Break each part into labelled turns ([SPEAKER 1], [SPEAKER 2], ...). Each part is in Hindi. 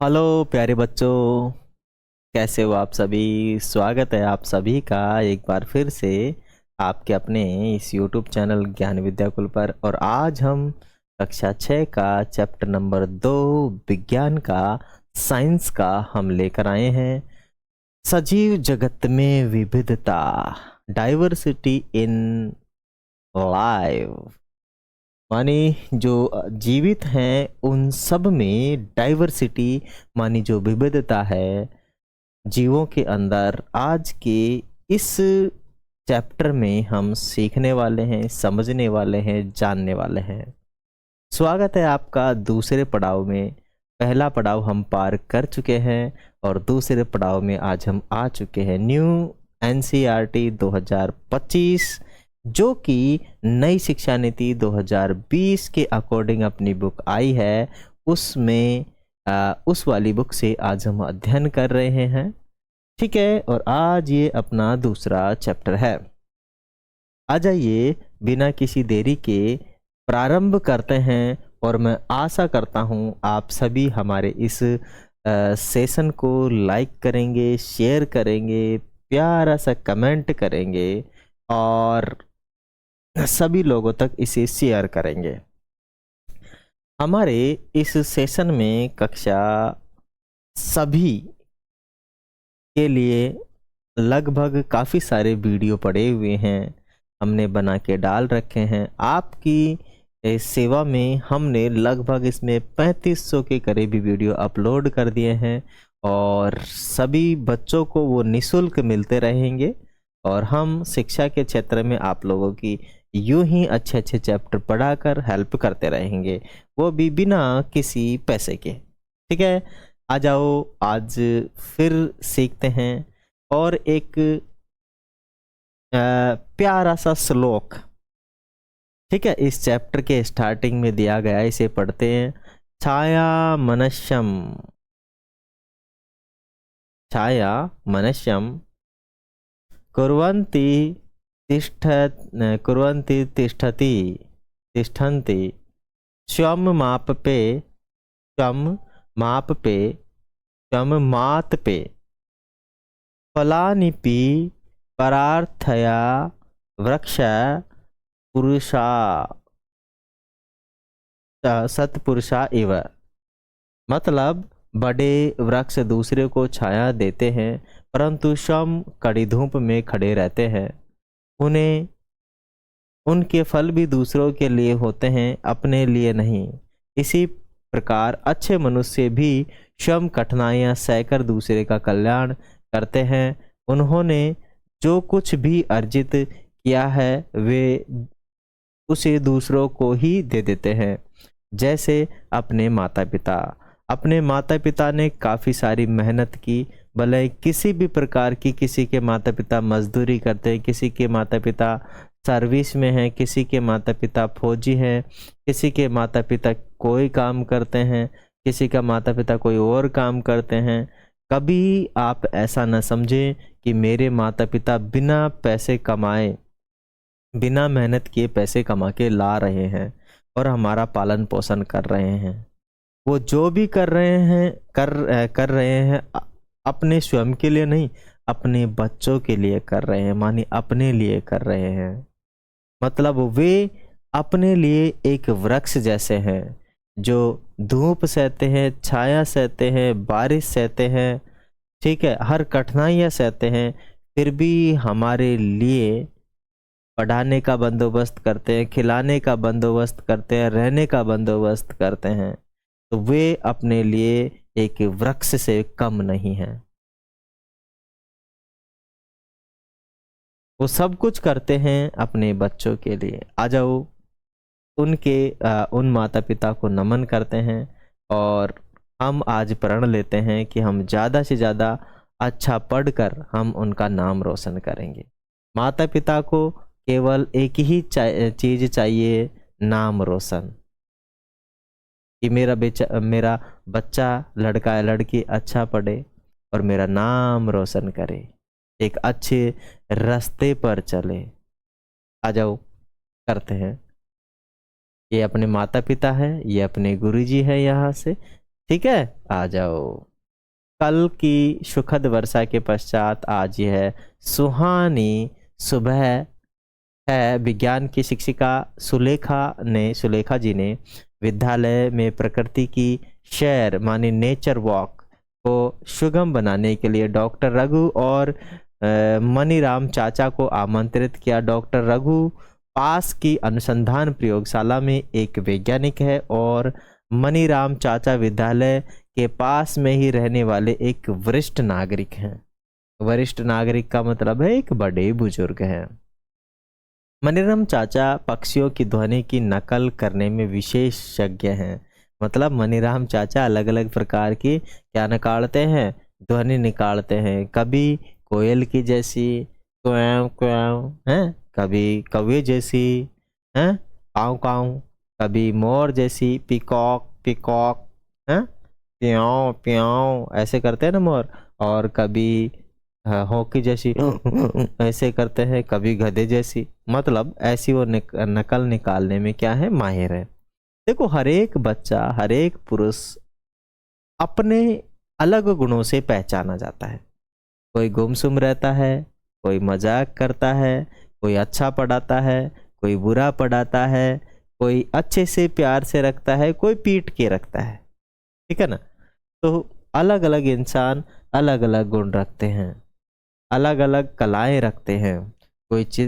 [SPEAKER 1] हेलो प्यारे बच्चों, कैसे हो आप सभी। स्वागत है आप सभी का एक बार फिर से आपके अपने इस YouTube चैनल ज्ञान विद्याकुल पर। और आज हम कक्षा 6 का चैप्टर नंबर 2 विज्ञान का साइंस का हम लेकर आए हैं। सजीव जगत में विविधता, डाइवर्सिटी इन लाइफ। मानी जो जीवित हैं उन सब में डाइवर्सिटी, मानी जो विविधता है जीवों के अंदर, आज के इस चैप्टर में हम सीखने वाले हैं, समझने वाले हैं, जानने वाले हैं। स्वागत है आपका दूसरे पड़ाव में। पहला पड़ाव हम पार कर चुके हैं और दूसरे पड़ाव में आज हम आ चुके हैं। न्यू एनसीईआरटी 2025 जो कि नई शिक्षा नीति 2020 के अकॉर्डिंग अपनी बुक आई है, उसमें उस वाली बुक से आज हम अध्ययन कर रहे हैं। ठीक है, और आज ये अपना दूसरा चैप्टर है। आ जाइए बिना किसी देरी के प्रारंभ करते हैं। और मैं आशा करता हूँ आप सभी हमारे इस सेशन को लाइक करेंगे, शेयर करेंगे, प्यारा सा कमेंट करेंगे और सभी लोगों तक इसे शेयर करेंगे। हमारे इस सेशन में कक्षा सभी के लिए लगभग काफ़ी सारे वीडियो पड़े हुए हैं, हमने बना के डाल रखे हैं। आपकी सेवा में हमने लगभग इसमें 3500 के करीबी वीडियो अपलोड कर दिए हैं और सभी बच्चों को वो निःशुल्क मिलते रहेंगे। और हम शिक्षा के क्षेत्र में आप लोगों की यूं ही अच्छे अच्छे चैप्टर पढ़ाकर हेल्प करते रहेंगे, वो भी बिना किसी पैसे के। ठीक है, आ जाओ आज फिर सीखते हैं। और एक प्यारा सा श्लोक, ठीक है, इस चैप्टर के स्टार्टिंग में दिया गया है, इसे पढ़ते हैं। छाया मनस्यम, छाया मनस्यम कुर्वन्ति कुर्वन्ति तिष्ठति तिष्ठन्ति स्वम माप पे स्वम माप पे स्वम मात पे फलानिपि परार्थया वृक्ष पुरुषा सत्पुरुषा इव। मतलब बड़े वृक्ष दूसरे को छाया देते हैं परंतु स्वयं कड़ी धूप में खड़े रहते हैं। उन्हें उनके फल भी दूसरों के लिए होते हैं, अपने लिए नहीं। इसी प्रकार अच्छे मनुष्य भी स्वयं कठिनाइयां सहकर दूसरे का कल्याण करते हैं। उन्होंने जो कुछ भी अर्जित किया है वे उसे दूसरों को ही दे देते हैं। जैसे अपने माता पिता ने काफ़ी सारी मेहनत की, भले किसी भी प्रकार की, किसी के माता पिता मजदूरी करते हैं, किसी के माता पिता सर्विस में हैं, किसी के माता पिता फौजी हैं, किसी के माता पिता कोई काम करते हैं, किसी का माता पिता कोई और काम करते हैं। कभी आप ऐसा न समझें कि मेरे माता पिता बिना पैसे कमाए, बिना मेहनत किए पैसे कमा के ला रहे हैं और हमारा पालन पोषण कर रहे हैं। वो जो भी कर रहे हैं कर रहे हैं अपने स्वयं के लिए नहीं, अपने बच्चों के लिए कर रहे हैं, मानी अपने लिए कर रहे हैं। मतलब वे अपने लिए एक वृक्ष जैसे हैं जो धूप सहते हैं, छाया सहते हैं, बारिश सहते हैं, ठीक है, हर कठिनाइयाँ सहते हैं, फिर भी हमारे लिए पढ़ाने का बंदोबस्त करते हैं, खिलाने का बंदोबस्त करते हैं, रहने का बंदोबस्त करते हैं। तो वे अपने लिए एक वृक्ष से कम नहीं है। वो सब कुछ करते हैं अपने बच्चों के लिए। आ जाओ उनके उन माता पिता को नमन करते हैं और हम आज प्रण लेते हैं कि हम ज़्यादा से ज़्यादा अच्छा पढ़कर हम उनका नाम रोशन करेंगे। माता पिता को केवल एक ही चीज़ चाहिए, नाम रोशन। कि मेरा बच्चा, लड़का या लड़की अच्छा पढ़े और मेरा नाम रोशन करे, एक अच्छे रास्ते पर चले। आ जाओ करते हैं। ये अपने माता पिता है, ये अपने गुरुजी है यहाँ से, ठीक है, आ जाओ। कल की सुखद वर्षा के पश्चात आज यह सुहानी सुबह है। विज्ञान की शिक्षिका सुलेखा जी ने विद्यालय में प्रकृति की सैर मानी नेचर वॉक को सुगम बनाने के लिए डॉक्टर रघु और मनीराम चाचा को आमंत्रित किया। डॉक्टर रघु पास की अनुसंधान प्रयोगशाला में एक वैज्ञानिक है और मनीराम चाचा विद्यालय के पास में ही रहने वाले एक वरिष्ठ नागरिक हैं। वरिष्ठ नागरिक का मतलब है एक बड़े बुजुर्ग हैं। मनीराम चाचा पक्षियों की ध्वनि की नकल करने में विशेषज्ञ हैं। मतलब मनीराम चाचा अलग अलग प्रकार की क्या निकालते हैं, ध्वनि निकालते हैं। कभी कोयल की जैसी क्वां क्वां है, कभी कौवे जैसी है काऊ काऊ, कभी मोर जैसी पिकॉक पिकॉक है, प्याओ प्याओ ऐसे करते हैं ना मोर। और कभी हॉकी जैसी ऐसे करते हैं, कभी गधे जैसी। मतलब ऐसी वो नकल निकालने में क्या है, माहिर है। देखो, हर एक बच्चा, हर एक पुरुष अपने अलग गुणों से पहचाना जाता है। कोई गुमसुम रहता है, कोई मजाक करता है, कोई अच्छा पढ़ाता है, कोई बुरा पढ़ाता है, कोई अच्छे से प्यार से रखता है, कोई पीट के रखता है। ठीक है ना। तो अलग अलग इंसान अलग अलग गुण रखते हैं, अलग अलग कलाएं रखते हैं।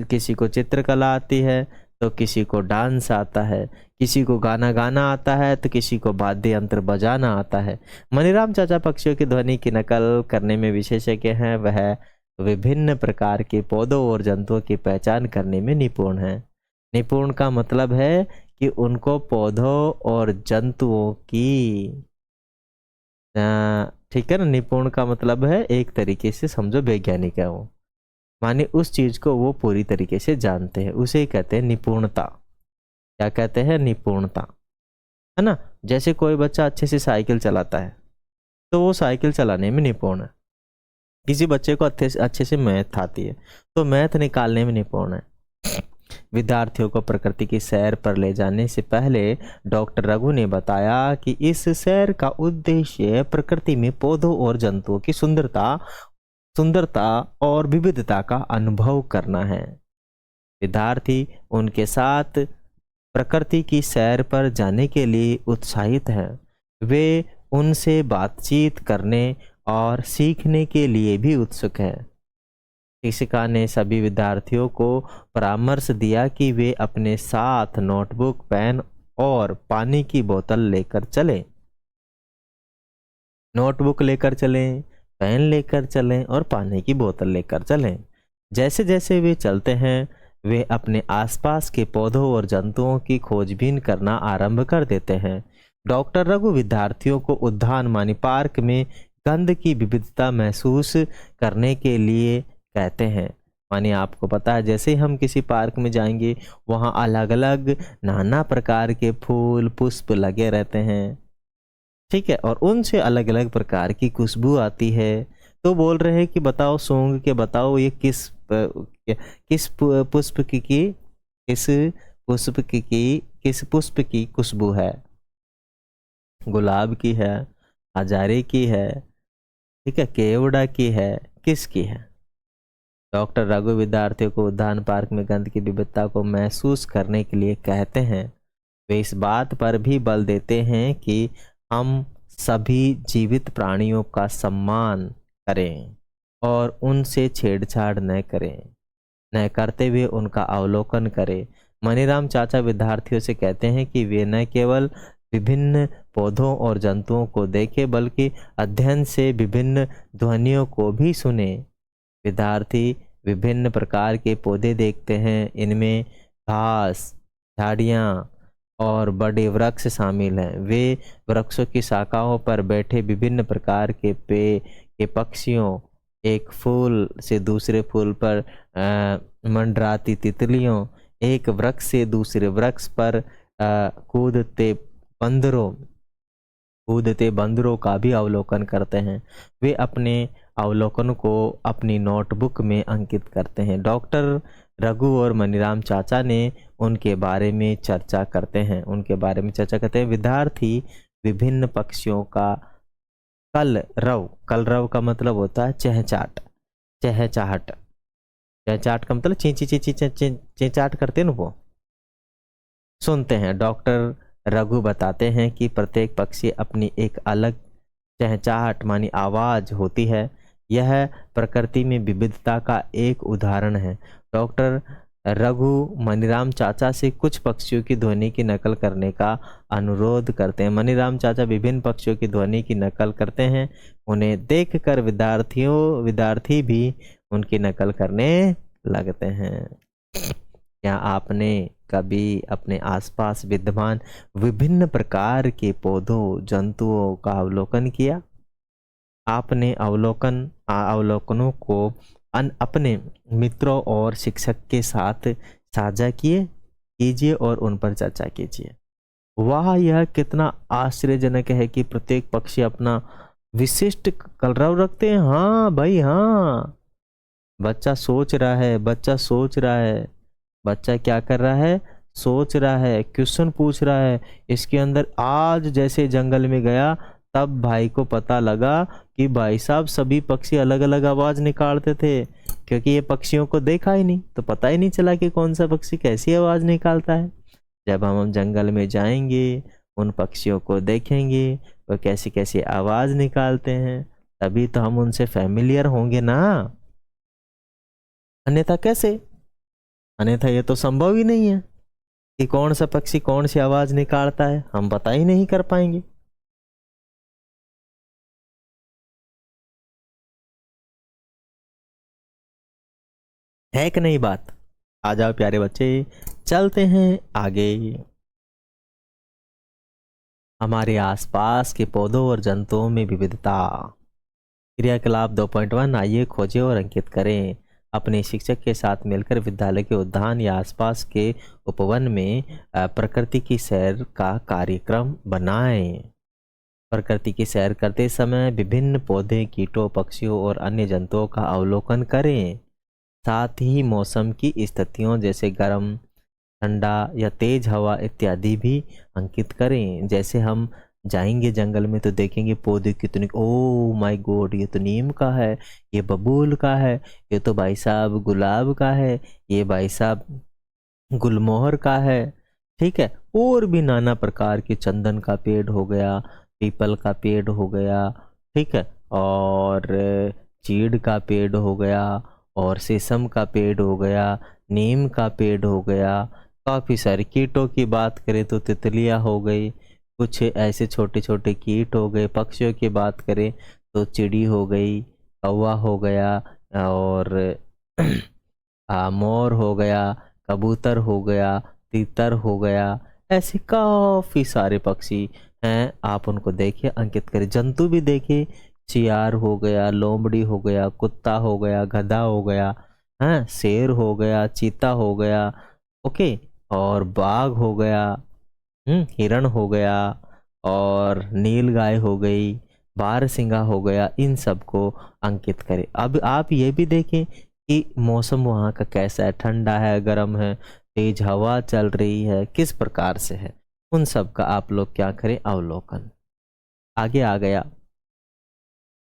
[SPEAKER 1] किसी को चित्रकला आती है, तो किसी को डांस आता है, किसी को गाना गाना आता है, तो किसी को वाद्य यंत्र बजाना आता है। मनीराम चाचा पक्षियों की ध्वनि की नकल करने में विशेषज्ञ हैं। वह विभिन्न प्रकार के पौधों और जंतुओं की पहचान करने में निपुण हैं। निपुण का मतलब है कि उनको पौधों और जंतुओं की ठीक है ना। निपुण का मतलब है एक तरीके से समझो वैज्ञानिक है वो, माने उस चीज को वो पूरी तरीके से जानते हैं, उसे कहते हैं निपुणता। क्या कहते हैं, निपुणता, है ना। जैसे कोई बच्चा अच्छे से साइकिल चलाता है तो वो साइकिल चलाने में निपुण है। किसी बच्चे को अच्छे से मैथ आती है तो मैथ निकालने में निपुण है। विद्यार्थियों को प्रकृति की सैर पर ले जाने से पहले डॉक्टर रघु ने बताया कि इस सैर का उद्देश्य प्रकृति में पौधों और जंतुओं की सुंदरता और विविधता का अनुभव करना है। विद्यार्थी उनके साथ प्रकृति की सैर पर जाने के लिए उत्साहित हैं। वे उनसे बातचीत करने और सीखने के लिए भी उत्सुक हैं। शिक्षिका ने सभी विद्यार्थियों को परामर्श दिया कि वे अपने साथ नोटबुक, पेन और पानी की बोतल लेकर चलें। नोटबुक लेकर चलें, पेन लेकर चलें और पानी की बोतल लेकर चलें। जैसे जैसे वे चलते हैं, वे अपने आसपास के पौधों और जंतुओं की खोजबीन करना आरंभ कर देते हैं। डॉक्टर रघु विद्यार्थियों को उद्यान मानी पार्क में गंध की विविधता महसूस करने के लिए कहते हैं। मानी आपको पता है, जैसे ही हम किसी पार्क में जाएंगे वहाँ अलग अलग नाना प्रकार के फूल पुष्प लगे रहते हैं। ठीक है, और उनसे अलग अलग प्रकार की खुशबू आती है। तो बोल रहे हैं कि बताओ, सूंघ के बताओ ये किस पुष्प की खुशबू है। गुलाब की है, हजारे की है, ठीक है, केवड़ा की है, किसकी है। डॉक्टर रघु विद्यार्थियों को उद्यान पार्क में गंध की विविधता को महसूस करने के लिए कहते हैं। वे इस बात पर भी बल देते हैं कि हम सभी जीवित प्राणियों का सम्मान करें और उनसे छेड़छाड़ न करें, न करते हुए उनका अवलोकन करें। मनीराम चाचा विद्यार्थियों से कहते हैं कि वे न केवल विभिन्न पौधों और जंतुओं को देखें बल्कि अध्ययन से विभिन्न ध्वनियों को भी सुने। विद्यार्थी विभिन्न प्रकार के पौधे देखते हैं। इनमें घास, झाड़ियाँ और बड़े वृक्ष शामिल हैं। वे वृक्षों की शाखाओं पर बैठे विभिन्न प्रकार के पक्षियों, एक फूल से दूसरे फूल पर मंडराती तितलियों, एक वृक्ष से दूसरे वृक्ष पर कूदते बंदरों का भी अवलोकन करते हैं। वे अपने अवलोकन को अपनी नोटबुक में अंकित करते हैं। डॉक्टर रघु और मनीराम चाचा ने उनके बारे में चर्चा करते हैं। विद्यार्थी विभिन्न पक्षियों का कलरव का मतलब होता है चहचाहट। चहचाहट का मतलब चींची चींची चेंचाट करते हैं ना वो, सुनते हैं। डॉक्टर रघु बताते हैं कि प्रत्येक पक्षी अपनी एक अलग चहचाहट मानी आवाज होती है। यह प्रकृति में विविधता का एक उदाहरण है। डॉक्टर रघु मनीराम चाचा से कुछ पक्षियों की ध्वनि की नकल करने का अनुरोध करते हैं। मनीराम चाचा विभिन्न पक्षियों की ध्वनि की नकल करते हैं। उन्हें देखकर विद्यार्थी भी उनकी नकल करने लगते हैं। क्या आपने कभी अपने आसपास विद्यमान विभिन्न प्रकार के पौधों जंतुओं का अवलोकन किया? आपने अवलोकनों को अपने मित्रों और शिक्षक के साथ साझा कीजिए और उन पर चर्चा कीजिए। वाह, यह कितना आश्चर्यजनक है कि प्रत्येक पक्षी अपना विशिष्ट कलरव रखते हैं। हाँ भाई हाँ, बच्चा सोच रहा है। बच्चा क्या कर रहा है? सोच रहा है, क्वेश्चन पूछ रहा है। इसके अंदर आज जैसे जंगल में गया तब भाई को पता लगा कि भाई साहब सभी पक्षी अलग अलग आवाज निकालते थे, क्योंकि ये पक्षियों को देखा ही नहीं तो पता ही नहीं चला कि कौन सा पक्षी कैसी आवाज निकालता है। जब हम जंगल में जाएंगे, उन पक्षियों को देखेंगे वो कैसी कैसी आवाज निकालते हैं, तभी तो हम उनसे फैमिलियर होंगे ना। अन्यथा कैसे? अन्यथा ये तो संभव ही नहीं है कि कौन सा पक्षी कौन सी आवाज निकालता है, हम पता ही नहीं कर पाएंगे। है कि नहीं बात? आ जाओ प्यारे बच्चे, चलते हैं आगे। हमारे आसपास के पौधों और जंतुओं में विविधता। क्रियाकलाप 2.1, आइए खोजें और अंकित करें। अपने शिक्षक के साथ मिलकर विद्यालय के उद्यान या आसपास के उपवन में प्रकृति की सैर का कार्यक्रम बनाएं। प्रकृति की सैर करते समय विभिन्न पौधे, कीटों, पक्षियों और अन्य जंतुओं का अवलोकन करें। साथ ही मौसम की स्थितियों जैसे गर्म, ठंडा या तेज हवा इत्यादि भी अंकित करें। जैसे हम जाएंगे जंगल में तो देखेंगे पौधे कितने, ओ माय गॉड, ये तो नीम का है, ये बबूल का है, ये तो भाई साहब गुलाब का है, ये भाई साहब गुलमोहर का है। ठीक है, और भी नाना प्रकार के, चंदन का पेड़ हो गया, पीपल का पेड़ हो गया, ठीक है, और चीड़ का पेड़ हो गया, और शीशम का पेड़ हो गया, नीम का पेड़ हो गया। काफ़ी सारे कीटों की बात करें तो तितलियाँ हो गई, कुछ ऐसे छोटे छोटे कीट हो गए। पक्षियों की बात करें तो चिड़ी हो गई, कौवा हो गया, और मोर हो गया, कबूतर हो गया, तीतर हो गया। ऐसे काफ़ी सारे पक्षी हैं, आप उनको देखिए, अंकित करें। जंतु भी देखिए, चियार हो गया, लोमड़ी हो गया, कुत्ता हो गया, गधा हो गया, हैं, शेर हो गया, चीता हो गया, ओके, और बाघ हो गया, हिरण हो गया, और नील गाय हो गई, बारहसिंगा हो गया। इन सब को अंकित करें। अब आप ये भी देखें कि मौसम वहाँ का कैसा है, ठंडा है, गर्म है, तेज हवा चल रही है, किस प्रकार से है, उन सब का आप लोग क्या करें, अवलोकन। आगे आ गया,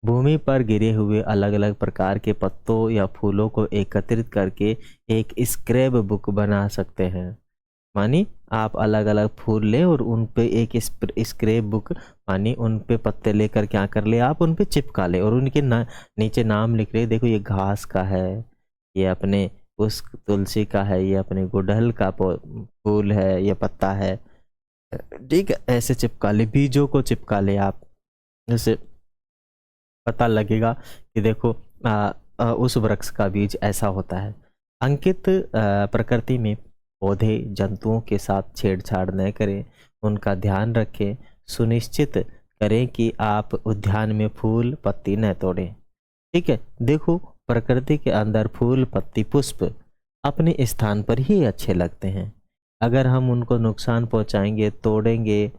[SPEAKER 1] भूमि पर गिरे हुए अलग अलग प्रकार के पत्तों या फूलों को एकत्रित करके एक स्क्रैप बुक बना सकते हैं। मानी आप अलग अलग फूल ले और उन पे एक स्क्रैप बुक, मानी उन पे पत्ते लेकर क्या कर ले, आप उन पे चिपका ले और उनके नीचे नाम लिख रहे, देखो ये घास का है, ये अपने उस तुलसी का है, ये अपने गुड़हल का फूल है, ये पत्ता है, ठीक है, ऐसे चिपका ले, बीजों को चिपका ले आप, जैसे पता लगेगा कि देखो उस वृक्ष का बीज ऐसा होता है। अंकित, प्रकृति में पौधे जंतुओं के साथ छेड़छाड़ न करें, उनका ध्यान रखें, सुनिश्चित करें कि आप उद्यान में फूल पत्ती न तोड़ें। ठीक है, देखो प्रकृति के अंदर फूल पत्ती पुष्प अपने स्थान पर ही अच्छे लगते हैं। अगर हम उनको नुकसान पहुंचाएंगे, तोड़ेंगे,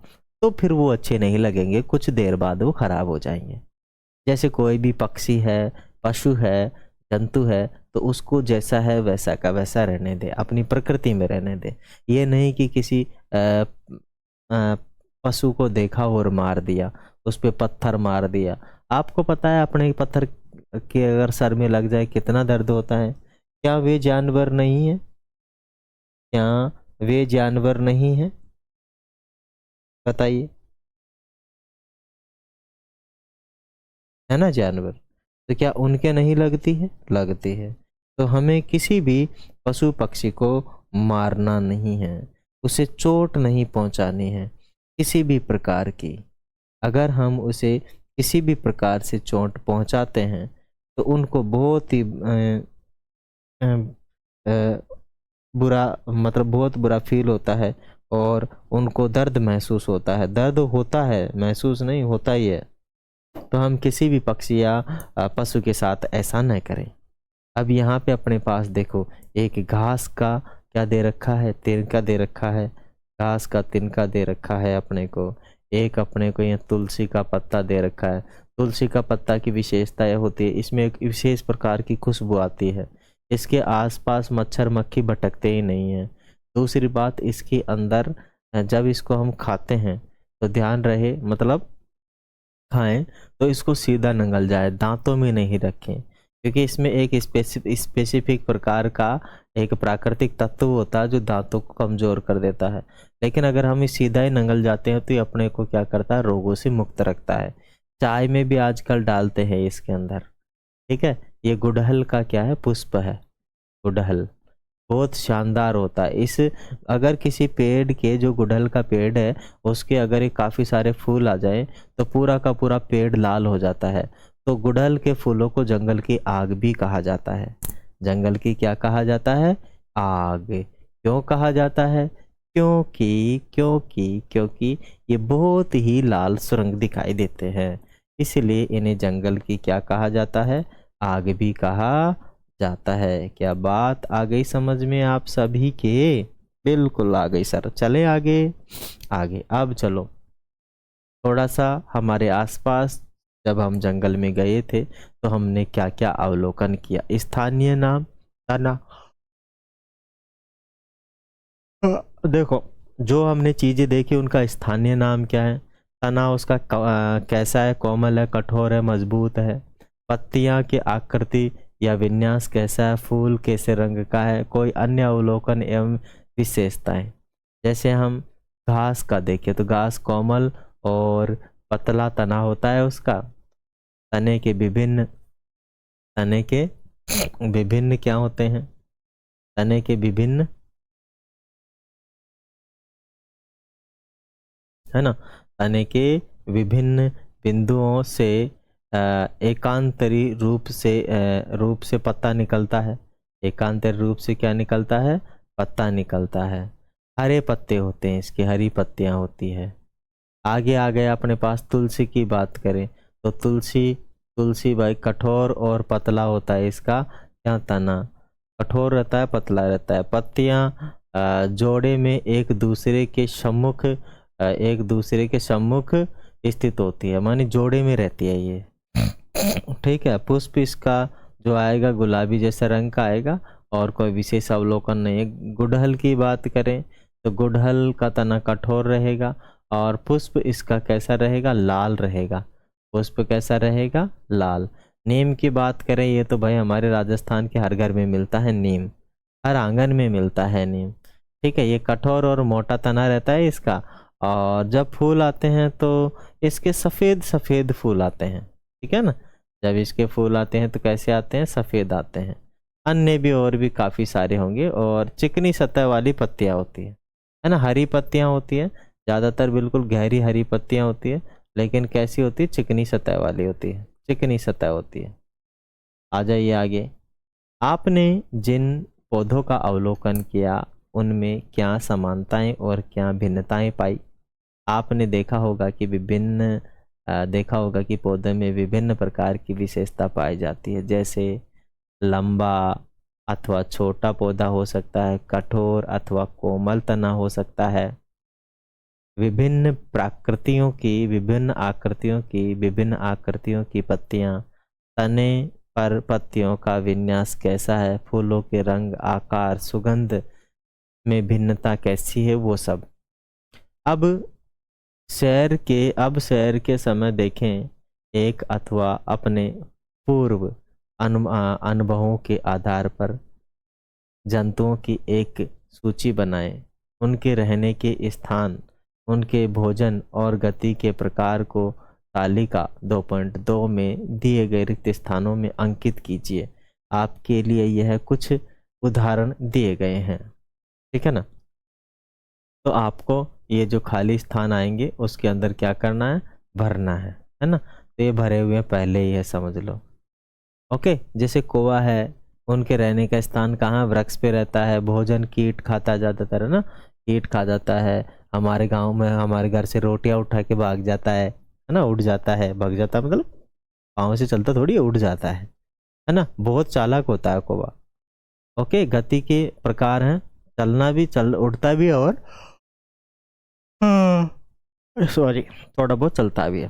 [SPEAKER 1] तो फिर वो अच्छे नहीं लगेंगे, कुछ देर बाद वो खराब हो जाएंगे। जैसे कोई भी पक्षी है, पशु है, जंतु है, तो उसको जैसा है वैसा का वैसा रहने दे, अपनी प्रकृति में रहने दे। ये नहीं कि किसी पशु को देखा और मार दिया, उस पे पत्थर मार दिया। आपको पता है अपने पत्थर के अगर सर में लग जाए कितना दर्द होता है? क्या वे जानवर नहीं है? क्या वे जानवर नहीं है? बताइए, है ना जानवर? तो क्या उनके नहीं लगती है? लगती है। तो हमें किसी भी पशु पक्षी को मारना नहीं है, उसे चोट नहीं पहुंचानी है किसी भी प्रकार की। अगर हम उसे किसी भी प्रकार से चोट पहुंचाते हैं तो उनको बहुत ही अ, अ, बुरा, मतलब बहुत बुरा फील होता है और उनको दर्द महसूस होता है। दर्द होता है, महसूस नहीं होता ही है। तो हम किसी भी पक्षी या पशु के साथ ऐसा न करें। अब यहाँ पे अपने पास देखो, एक घास का क्या दे रखा है? तिनका दे रखा है। घास का तिनका दे रखा है अपने को। एक अपने को यहाँ तुलसी का पत्ता दे रखा है। तुलसी का पत्ता की विशेषता यह होती है, इसमें एक विशेष प्रकार की खुशबू आती है। इसके आसपास मच्छर मक्खी भटकते ही नहीं है। दूसरी बात, इसके अंदर जब इसको हम खाते हैं तो ध्यान रहे, मतलब खाएं तो इसको सीधा नंगल जाए, दांतों में नहीं रखें, क्योंकि इसमें एक स्पेसिफिक प्रकार का एक प्राकृतिक तत्व होता है जो दांतों को कमजोर कर देता है। लेकिन अगर हम इस सीधा ही नंगल जाते हैं तो ये अपने को क्या करता है? रोगों से मुक्त रखता है। चाय में भी आजकल डालते हैं इसके अंदर, ठीक है। ये गुड़हल का क्या है? पुष्प है, गुड़हल। बहुत शानदार होता है। इस अगर किसी पेड़ के, जो गुड़हल का पेड़ है, उसके अगर ये काफ़ी सारे फूल आ जाए तो पूरा का पूरा पेड़ लाल हो जाता है। तो गुड़हल के फूलों को जंगल की आग भी कहा जाता है। जंगल की क्या कहा जाता है? आग। क्यों कहा जाता है? क्योंकि ये बहुत ही लाल सुरंग दिखाई देते हैं, इसलिए इन्हें जंगल की क्या कहा जाता है? आग भी कहा जाता है। क्या बात आ गई समझ में आप सभी के? बिल्कुल आ गई सर। चले आगे। आगे अब चलो, थोड़ा सा हमारे आसपास जब हम जंगल में गए थे तो हमने क्या क्या अवलोकन किया। स्थानीय नाम, तना। देखो, जो हमने चीजें देखी उनका स्थानीय नाम क्या है? तना उसका कैसा है? कोमल है, कठोर है, मजबूत है? पत्तियां की आकृति या विन्यास कैसा है? फूल कैसे रंग का है? कोई अन्य अवलोकन एवं विशेषताएं? जैसे हम घास का देखें तो घास कोमल और पतला तना होता है उसका। तने के विभिन्न तने के विभिन्न क्या होते हैं? तने के विभिन्न, है ना, तने के विभिन्न बिंदुओं से एकांतरी रूप से पत्ता निकलता है। एकांतरी रूप से क्या निकलता है? पत्ता निकलता है। हरे पत्ते होते हैं इसकी, हरी पत्तियां होती है। आगे आ गए अपने पास, तुलसी की बात करें तो तुलसी, तुलसी भाई कठोर और पतला होता है इसका क्या? तना कठोर रहता है, पतला रहता है। पत्तियां जोड़े में एक दूसरे के सम्मुख स्थित होती है, मानी जोड़े में रहती है ये, ठीक है। पुष्प इसका जो आएगा गुलाबी जैसा रंग का आएगा और कोई विशेष अवलोकन नहीं है। गुड़हल की बात करें तो गुड़हल का तना कठोर रहेगा और पुष्प इसका कैसा रहेगा? लाल रहेगा। पुष्प कैसा रहेगा? लाल। नीम की बात करें, ये तो भाई हमारे राजस्थान के हर घर में मिलता है नीम, हर आंगन में मिलता है नीम, ठीक है। ये कठोर और मोटा तना रहता है इसका, और जब फूल आते हैं तो इसके सफ़ेद सफ़ेद फूल आते हैं, ठीक है ना। जब इसके फूल आते हैं तो कैसे आते हैं? सफ़ेद आते हैं। अन्य भी और भी काफ़ी सारे होंगे। और चिकनी सतह वाली पत्तियां होती है ना, हरी पत्तियां होती है ज़्यादातर, बिल्कुल गहरी हरी पत्तियां होती है, लेकिन कैसी होती है? चिकनी सतह वाली होती है, चिकनी सतह होती है। आ जाइए आगे। आपने जिन पौधों का अवलोकन किया उनमें क्या समानताएं और क्या भिन्नताएं पाई? आपने देखा होगा कि पौधे में विभिन्न प्रकार की विशेषता पाई जाती है, जैसे लंबा अथवा छोटा पौधा हो सकता है, कठोर अथवा कोमल तना हो सकता है, विभिन्न आकृतियों की पत्तियां, तने पर पत्तियों का विन्यास कैसा है, फूलों के रंग, आकार, सुगंध में भिन्नता कैसी है, वो सब। अब शहर के समय देखें, एक अथवा अपने पूर्व अनुभवों के आधार पर जंतुओं की एक सूची बनाएं। उनके रहने के स्थान, उनके भोजन और गति के प्रकार को तालिका 2.2 में दिए गए रिक्त स्थानों में अंकित कीजिए। आपके लिए यह कुछ उदाहरण दिए गए हैं, ठीक है ना। तो आपको ये जो खाली स्थान आएंगे उसके अंदर क्या करना है, भरना है ना। तो ये भरे हुए पहले ही है, समझ लो। ओके, जैसे कौवा है, उनके रहने का स्थान कहाँ, वृक्ष पे रहता है। भोजन कीट खाता ज्यादातर है ना, कीट खा जाता है। हमारे गांव में हमारे घर से रोटियां उठा के भाग जाता है ना, उड़ जाता है, भाग जाता है मतलब पाँव से चलता थोड़ी, उड़ जाता है ना। बहुत चालाक होता है कौवा। ओके, गति के प्रकार हैं, चलना भी, चल उड़ता भी, और सॉरी थोड़ा बहुत चलता भी है,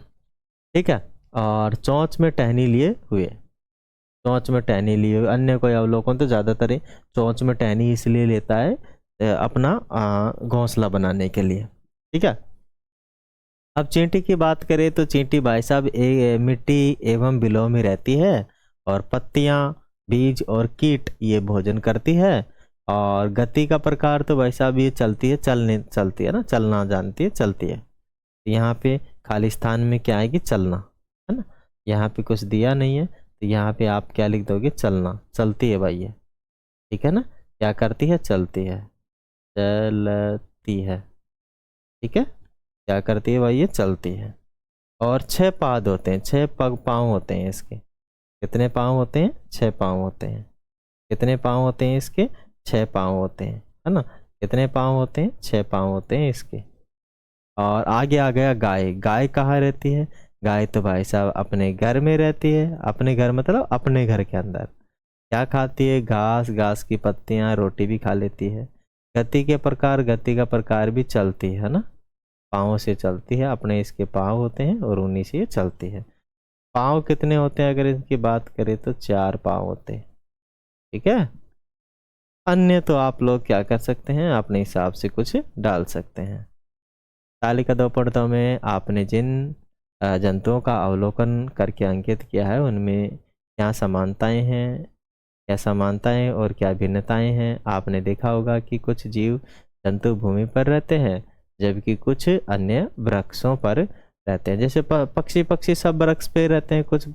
[SPEAKER 1] ठीक है। और चोंच में टहनी लिए हुए, चोंच में टहनी लिए हुए। अन्य कोई अवलोकन तो ज़्यादातर ही चोंच में टहनी इसलिए लेता है अपना घोंसला बनाने के लिए, ठीक है। अब चींटी की बात करें तो चींटी भाई साहब मिट्टी एवं बिलों में रहती है, और पत्तियां, बीज और कीट ये भोजन करती है। और गति का प्रकार तो भाई साहब ये चलती है, चलती है ना, चलना जानती है, चलती है। यहाँ पे खाली स्थान में क्या आएगी, चलना, है ना। यहाँ पे कुछ दिया नहीं है तो यहाँ पे आप क्या लिख दोगे, चलना, चलती है भाई ये, ठीक है ना। क्या करती है, चलती है, चलती है, ठीक है। क्या करती है भाई, ये चलती है। और 6 पाद होते हैं, 6 पाँव होते हैं इसके। कितने पाँव होते हैं, 6 पाँव होते हैं। कितने पाँव होते हैं इसके, 6 पाँव होते हैं, है ना। कितने पाँव होते हैं, 6 पाँव होते हैं इसके। और आगे आ गया गाय। गाय कहाँ रहती है, गाय तो भाई साहब अपने घर में रहती है। अपने घर मतलब अपने घर के अंदर क्या खाती है, घास, घास की पत्तियां, रोटी भी खा लेती है। गति के प्रकार, गति का प्रकार भी चलती है ना, पाँव से चलती है, अपने इसके पाँव होते हैं और उन्हीं से ये चलती है। पाँव कितने होते हैं अगर इसकी बात करें तो 4 पाँव होते हैं, ठीक है। अन्य तो आप लोग क्या कर सकते हैं, अपने हिसाब से कुछ डाल सकते हैं। तालिका 2.2 में आपने जिन जंतुओं का अवलोकन करके अंकित किया है उनमें क्या समानताएं हैं, क्या समानताएं और क्या भिन्नताएं हैं। आपने देखा होगा कि कुछ जीव जंतु भूमि पर रहते हैं जबकि कुछ अन्य वृक्षों पर रहते हैं। जैसे पक्षी सब वृक्ष पे रहते हैं, कुछ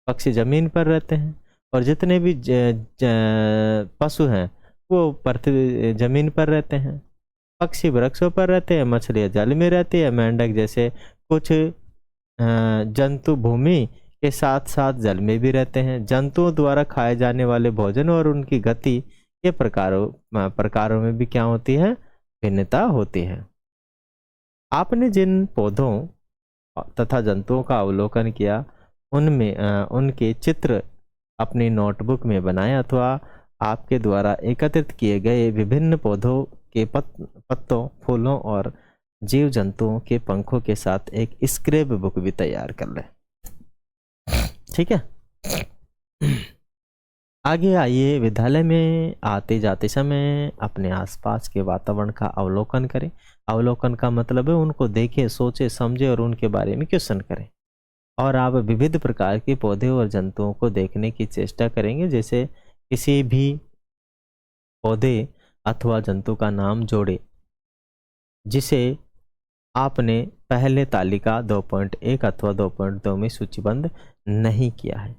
[SPEAKER 1] पक्षी जमीन पर रहते हैं। और जितने भी पशु हैं वो पृथ्वी जमीन पर रहते हैं। पक्षी वृक्षों पर रहते हैं, मछलियाँ जल में रहती है, मेंढक जैसे कुछ जंतु भूमि के साथ साथ जल में भी रहते हैं। जंतुओं द्वारा खाए जाने वाले भोजन और उनकी गति के प्रकारों में भी क्या होती है, भिन्नता होती है। आपने जिन पौधों तथा जंतुओं का अवलोकन किया उनमें उनके चित्र अपनी नोटबुक में बनाएं अथवा आपके द्वारा एकत्रित किए गए विभिन्न पौधों के पत्तों, फूलों और जीव जंतुओं के पंखों के साथ एक स्क्रैप बुक भी तैयार कर लें, ठीक है। आगे आइए, विद्यालय में आते जाते समय अपने आसपास के वातावरण का अवलोकन करें। अवलोकन का मतलब है उनको देखें, सोचे, समझे और उनके बारे में क्वेश्चन करें। और आप विविध प्रकार के पौधे और जंतुओं को देखने की चेष्टा करेंगे। जैसे किसी भी पौधे अथवा जंतु का नाम जोड़े जिसे आपने पहले तालिका 2.1 अथवा 2.2 में सूचीबद्ध नहीं किया है।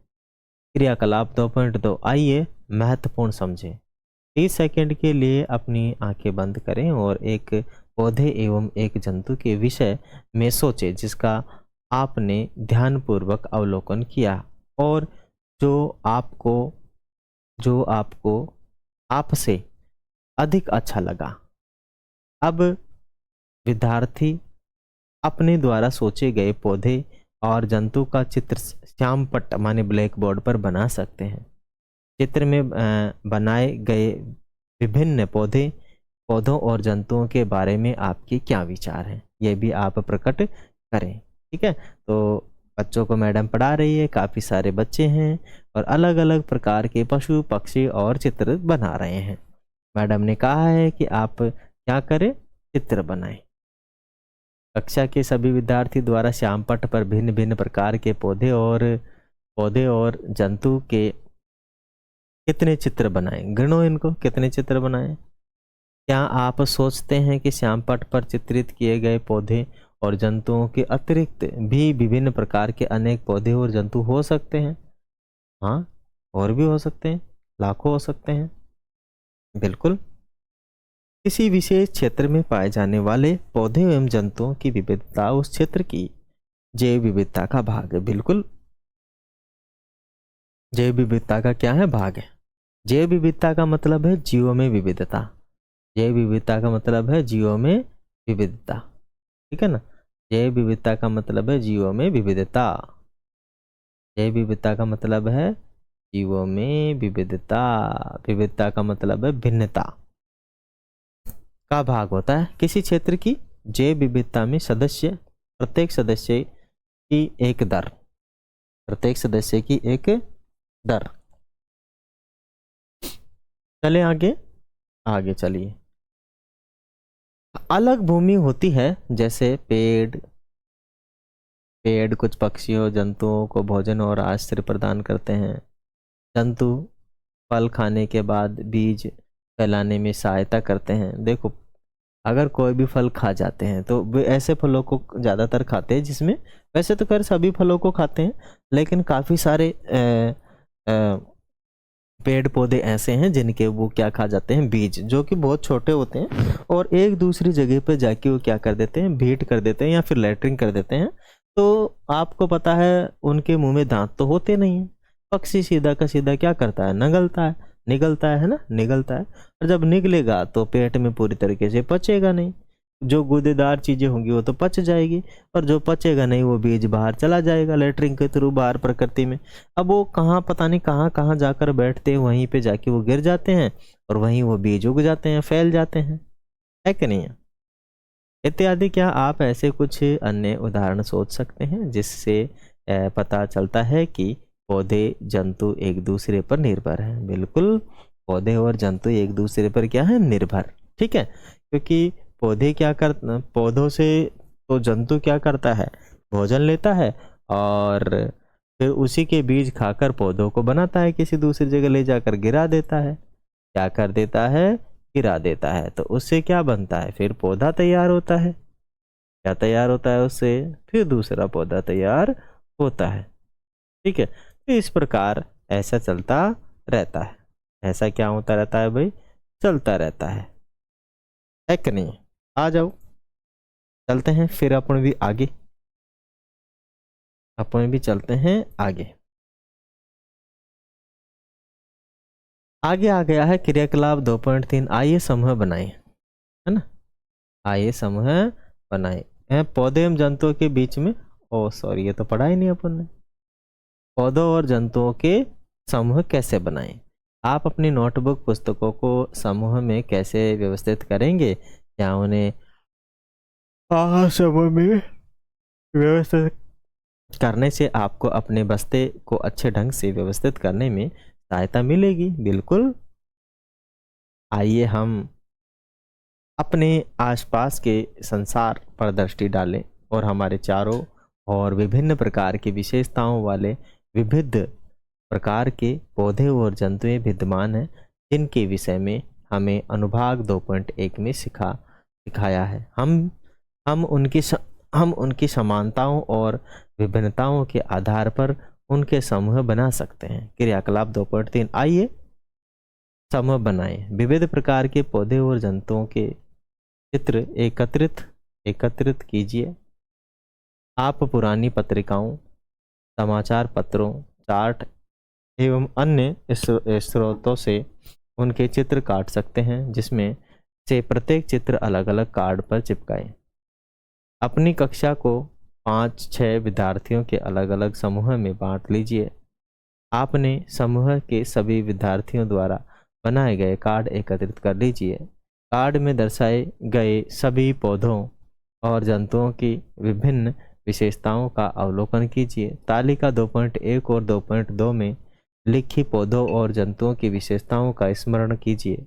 [SPEAKER 1] क्रियाकलाप 2.2, आइए महत्वपूर्ण समझें। 30 सेकंड के लिए अपनी आंखें बंद करें और एक पौधे एवं एक जंतु के विषय में सोचें जिसका आपने ध्यानपूर्वक अवलोकन किया और जो आपको आपसे अधिक अच्छा लगा। अब विद्यार्थी अपने द्वारा सोचे गए पौधे और जंतु का चित्र श्याम पट्ट माने ब्लैक बोर्ड पर बना सकते हैं। चित्र में बनाए गए विभिन्न पौधों और जंतुओं के बारे में आपके क्या विचार हैं, ये भी आप प्रकट करें, ठीक है। तो बच्चों को मैडम पढ़ा रही है, काफ़ी सारे बच्चे हैं और अलग अलग प्रकार के पशु, पक्षी और चित्र बना रहे हैं। मैडम ने कहा है कि आप क्या करें, चित्र बनाएं। कक्षा के सभी विद्यार्थी द्वारा श्यामपट्ट पर भिन्न भिन्न प्रकार के पौधे और जंतु के कितने चित्र बनाए? गिनो इनको, कितने चित्र बनाए? क्या आप सोचते हैं कि श्यामपट्ट पर चित्रित किए गए पौधे और जंतुओं के अतिरिक्त भी विभिन्न प्रकार के अनेक पौधे और जंतु हो सकते हैं? हाँ, और भी हो सकते हैं, लाखों हो सकते हैं, बिल्कुल। किसी विशेष क्षेत्र में पाए जाने वाले पौधे एवं जंतुओं की विविधता उस क्षेत्र की जैव विविधता का भाग है। बिल्कुल, जैव विविधता का क्या है? भाग है। जैव विविधता का मतलब है जीवों में विविधता। जैव विविधता का मतलब है जीवों में विविधता, ठीक है ना। जैव विविधता का मतलब है जीवों में विविधता। जैव विविधता का मतलब है जीवों में विविधता। विविधता का मतलब है भिन्नता का भाग होता है। किसी क्षेत्र की जैव विविधता में प्रत्येक सदस्य की एक दर, प्रत्येक सदस्य की एक दर। चले आगे चलिए। अलग भूमि होती है, जैसे पेड़ कुछ पक्षियों जंतुओं को भोजन और आश्रय प्रदान करते हैं। जंतु फल खाने के बाद बीज फैलाने में सहायता करते हैं। देखो, अगर कोई भी फल खा जाते हैं तो वे ऐसे फलों को ज़्यादातर खाते हैं जिसमें, वैसे तो खैर सभी फलों को खाते हैं, लेकिन काफ़ी सारे पेड़ पौधे ऐसे हैं जिनके वो क्या खा जाते हैं? बीज, जो कि बहुत छोटे होते हैं और एक दूसरी जगह पर जाके वो क्या कर देते हैं? भीट कर देते हैं या फिर लैटरिंग कर देते हैं। तो आपको पता है उनके मुंह में दांत तो होते नहीं हैं। पक्षी सीधा का सीधा क्या करता है? निगलता है ना, निगलता है। और जब निगलेगा तो पेट में पूरी तरीके से पचेगा नहीं। जो गूदेदार चीजें होंगी वो तो पच जाएगी, और जो पचेगा नहीं वो बीज बाहर चला जाएगा लैटरिन के थ्रू बाहर प्रकृति में। अब वो कहाँ, पता नहीं कहाँ कहाँ जाकर बैठते हैं, वहीं पे जाके वो गिर जाते हैं और वहीं वो बीज उग जाते हैं, फैल जाते हैं, है कि नहीं है? इत्यादि। क्या आप ऐसे कुछ अन्य उदाहरण सोच सकते हैं जिससे पता चलता है कि पौधे जंतु एक दूसरे पर निर्भर हैं? बिल्कुल, पौधे और जंतु एक दूसरे पर क्या है? निर्भर, ठीक है। क्योंकि पौधों से तो जंतु क्या करता है? भोजन लेता है और फिर उसी के बीज खाकर पौधों को बनाता है, किसी दूसरी जगह ले जाकर गिरा देता है। क्या कर देता है? गिरा देता है। तो उससे क्या बनता है? फिर पौधा तैयार होता है। क्या तैयार होता है उससे? फिर दूसरा पौधा तैयार होता है, ठीक है। तो इस प्रकार ऐसा चलता रहता है। ऐसा क्या होता रहता है भाई? चलता रहता है कि नहीं? आ जाओ, चलते हैं फिर अपन भी चलते हैं आगे। आगे आ गया है क्रियाकलाप 2.3। आइए समूह बनाए, है ना। आइए समूह बनाए हैं पौधे एवं जंतुओं के बीच में। ओ सॉरी, ये तो पढ़ा ही नहीं अपन ने। पौधों और जंतुओं के समूह कैसे बनाएं? आप अपनी नोटबुक पुस्तकों को समूह में कैसे व्यवस्थित करेंगे? क्या उन्हें समूह में व्यवस्थित करने से आपको अपने बस्ते को अच्छे ढंग से व्यवस्थित करने में सहायता मिलेगी? बिल्कुल। आइए हम अपने आसपास के संसार पर दृष्टि डालें और हमारे चारों और विभिन्न प्रकार की विशेषताओं वाले विविध प्रकार के पौधे और जंतुएं विद्यमान हैं, जिनके विषय में हमें अनुभाग 2.1 में सिखाया है। हम उनकी समानताओं और विभिन्नताओं के आधार पर उनके समूह बना सकते हैं। क्रियाकलाप 2.3। आइए समूह बनाएं। विविध प्रकार के पौधे और जंतुओं के चित्र एकत्रित कीजिए। आप पुरानी पत्रिकाओं, समाचार पत्रों, चार्ट एवं अन्य स्रोतों से उनके चित्र काट सकते हैं, जिसमें से प्रत्येक चित्र अलग अलग कार्ड पर चिपकाएं। अपनी कक्षा को 5-6 विद्यार्थियों के अलग अलग समूह में बांट लीजिए। आपने समूह के सभी विद्यार्थियों द्वारा बनाए गए कार्ड एकत्रित कर लीजिए। कार्ड में दर्शाए गए सभी पौधों और जंतुओं की विभिन्न विशेषताओं का अवलोकन कीजिए। तालिका 2.1 और 2.2 में लिखी पौधों और जंतुओं की विशेषताओं का स्मरण कीजिए।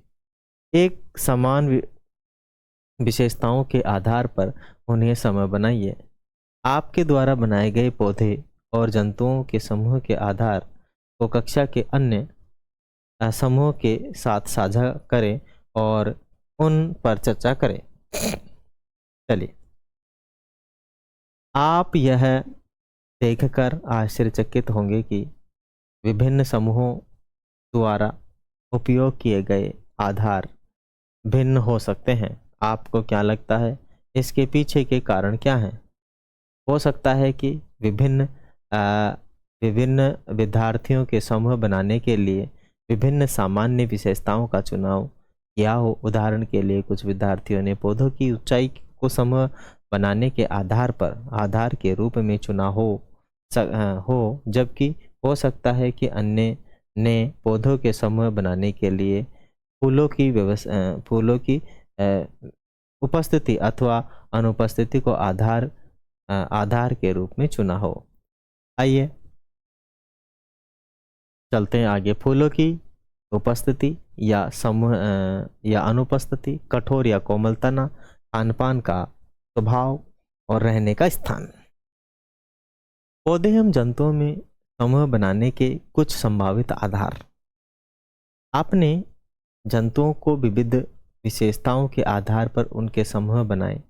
[SPEAKER 1] एक समान विशेषताओं के आधार पर उन्हें समय बनाइए। आपके द्वारा बनाए गए पौधे और जंतुओं के समूह के आधार को कक्षा के अन्य समूह के साथ साझा करें और उन पर चर्चा करें। चलिए, आप यह देखकर आश्चर्यचकित होंगे कि विभिन्न समूहों द्वारा उपयोग किए गए आधार भिन्न हो सकते हैं। आपको क्या लगता है, इसके पीछे के कारण क्या हैं? हो सकता है कि विभिन्न विभिन्न विद्यार्थियों के समूह बनाने के लिए विभिन्न सामान्य विशेषताओं का चुनाव किया हो। उदाहरण के लिए, कुछ विद्यार्थियों ने पौधों की ऊंचाई को समूह बनाने के आधार पर आधार के रूप में चुना हो, जबकि हो सकता है कि अन्य ने पौधों के समूह बनाने के लिए फूलों की उपस्थिति अथवा अनुपस्थिति को आधार के रूप में चुना हो। आइए चलते हैं आगे। फूलों की उपस्थिति या समूह या अनुपस्थिति, कठोर या कोमल तना, खान-पान का स्वभाव और रहने का स्थान। पौधे एवं जंतुओं में समूह बनाने के कुछ संभावित आधार। आपने जंतुओं को विविध विशेषताओं के आधार पर उनके समूह बनाए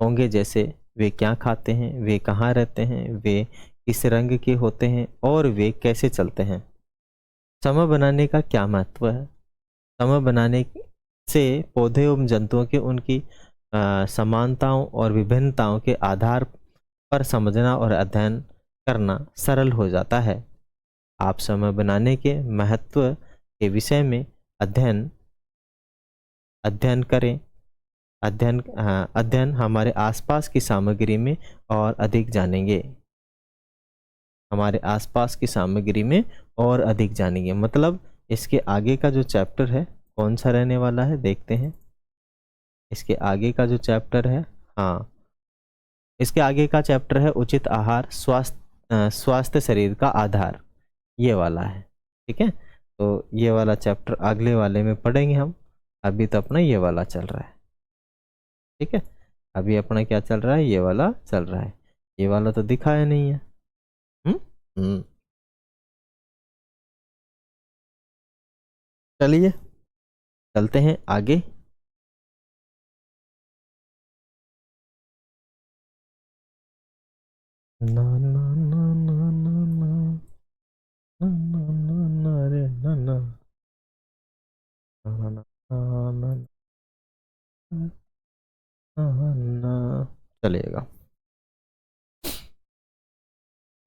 [SPEAKER 1] होंगे, जैसे वे क्या खाते हैं, वे कहाँ रहते हैं, वे किस रंग के होते हैं और वे कैसे चलते हैं। समूह बनाने का क्या महत्व है? समूह बनाने से पौधे एवं जंतुओं के उनकी समानताओं और विभिन्नताओं के आधार पर समझना और अध्ययन करना सरल हो जाता है। आप समूह बनाने के महत्व के विषय में अध्ययन करें। अध्ययन हमारे आसपास की सामग्री में और अधिक जानेंगे। हमारे आसपास की सामग्री में और अधिक जानेंगे, मतलब इसके आगे का जो चैप्टर है कौन सा रहने वाला है, देखते हैं। इसके आगे का जो चैप्टर है, हाँ, इसके आगे का चैप्टर है उचित आहार, स्वास्थ्य शरीर का आधार, ये वाला है। ठीक है, तो ये वाला चैप्टर अगले वाले में पढ़ेंगे हम। अभी तो अपना ये वाला चल रहा है। ठीक है, अभी अपना क्या चल रहा है, ये वाला चल रहा है। ये वाला तो दिखाया नहीं है। चलिए चलते हैं आगे। ना ना ना ना ना ना ना ना ना ना रे ना ना ना ना ना ना, चलेगा।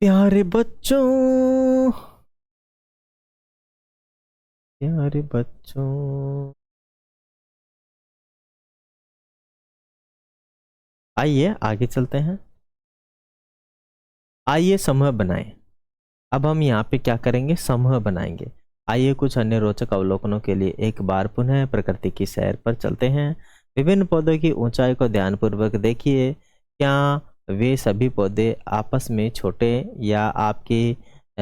[SPEAKER 1] प्यारे बच्चों, प्यारे बच्चों, आइए आगे चलते हैं। आइए समूह बनाएं। अब हम यहाँ पे क्या करेंगे, समूह बनाएंगे। आइए कुछ अन्य रोचक अवलोकनों के लिए एक बार पुनः प्रकृति की सैर पर चलते हैं। विभिन्न पौधों की ऊंचाई को ध्यानपूर्वक देखिए। क्या वे सभी पौधे आपस में छोटे या आपके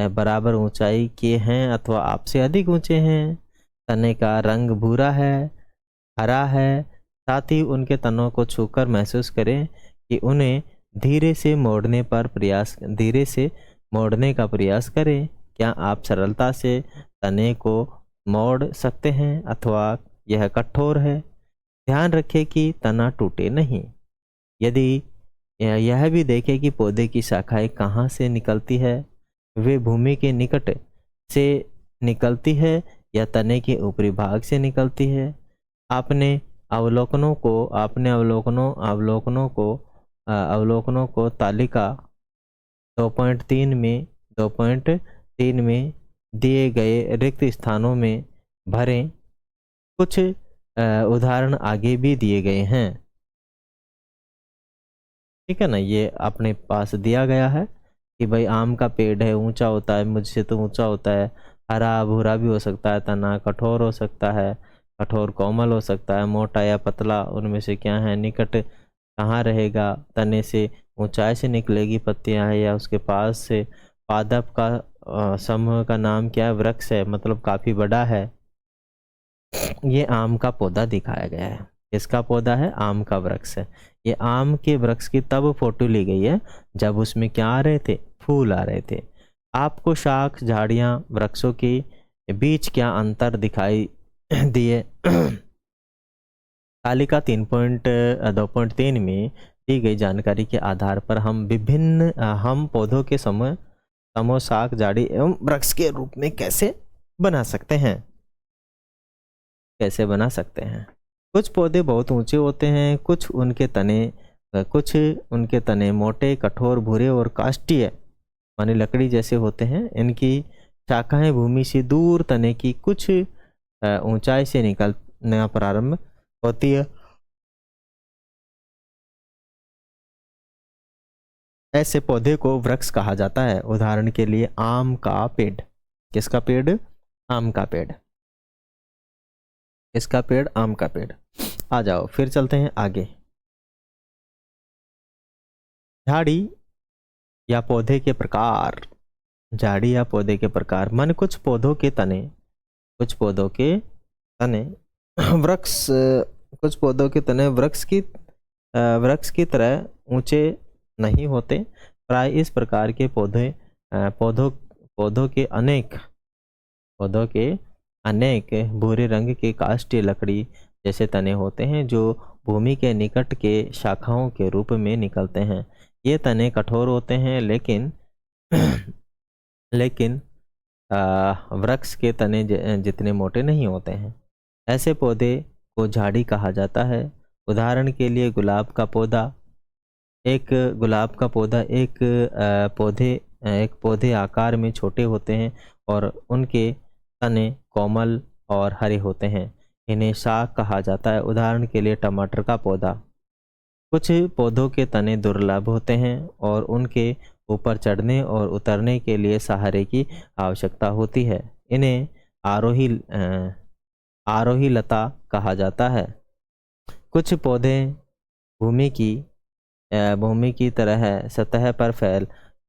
[SPEAKER 1] बराबर ऊंचाई के हैं अथवा आपसे अधिक ऊंचे हैं? तने का रंग भूरा है, हरा है। साथ ही उनके तनों को छूकर महसूस करें कि उन्हें धीरे से मोड़ने का प्रयास करें। क्या आप सरलता से तने को मोड़ सकते हैं अथवा यह कठोर है? ध्यान रखें कि तना टूटे नहीं। यदि यह भी देखें कि पौधे की शाखाएं कहाँ से निकलती है, वे भूमि के निकट से निकलती है या तने के ऊपरी भाग से निकलती है। आपने अवलोकनों को तालिका 2.3 में दिए गए रिक्त स्थानों में भरें। कुछ उदाहरण आगे भी दिए गए हैं। ठीक है ना, ये अपने पास दिया गया है कि भाई आम का पेड़ है, ऊंचा होता है, मुझसे तो ऊंचा होता है, हरा भूरा भी हो सकता है, तना कठोर हो सकता है, कठोर कोमल हो सकता है, मोटा या पतला, उनमें से क्या है, निकट कहाँ रहेगा, तने से ऊंचाई से निकलेगी पत्तियां है या उसके पास से। पादप का समूह का नाम क्या है, वृक्ष है, मतलब काफी बड़ा है। ये आम का पौधा दिखाया गया है। इसका पौधा है, आम का वृक्ष है। ये आम के वृक्ष की तब फोटो ली गई है जब उसमें क्या आ रहे थे, फूल आ रहे थे। आपको शाख, झाड़ियां, वृक्षों के बीच क्या अंतर दिखाई दिए? तालिका 3.2.3 में दी गई जानकारी के आधार पर हम पौधों के समूह शाख, झाड़ी एवं वृक्ष के रूप में कैसे बना सकते हैं? कैसे बना सकते हैं? कुछ पौधे बहुत ऊंचे होते हैं, कुछ उनके तने मोटे, कठोर, भूरे और काष्ठीय माने लकड़ी जैसे होते हैं। इनकी शाखाएं भूमि से दूर तने की कुछ ऊंचाई से निकलना प्रारंभ होती है। ऐसे पौधे को वृक्ष कहा जाता है। उदाहरण के लिए आम का पेड़। किसका पेड़? आम का पेड़। इसका पेड़? आम का पेड़। आ जाओ फिर चलते हैं आगे। झाड़ी या पौधे के प्रकार। झाड़ी या पौधे के प्रकार मन कुछ पौधों के तने वृक्ष कुछ पौधों के तने वृक्ष की तरह ऊंचे नहीं होते। प्राय इस प्रकार के पौधों के अनेक भूरे रंग के काष्ठीय लकड़ी जैसे तने होते हैं जो भूमि के निकट के शाखाओं के रूप में निकलते हैं। ये तने कठोर होते हैं लेकिन वृक्ष के तने जितने मोटे नहीं होते हैं। ऐसे पौधे को झाड़ी कहा जाता है। उदाहरण के लिए गुलाब का पौधा एक पौधे आकार में छोटे होते हैं और उनके तने कोमल और हरे होते हैं। इन्हें शाख कहा जाता है। उदाहरण के लिए टमाटर का पौधा। कुछ पौधों के तने दुर्लभ होते हैं और उनके ऊपर चढ़ने और उतरने के लिए सहारे की आवश्यकता होती है। इन्हें आरोही लता कहा जाता है। कुछ पौधे भूमि की तरह सतह पर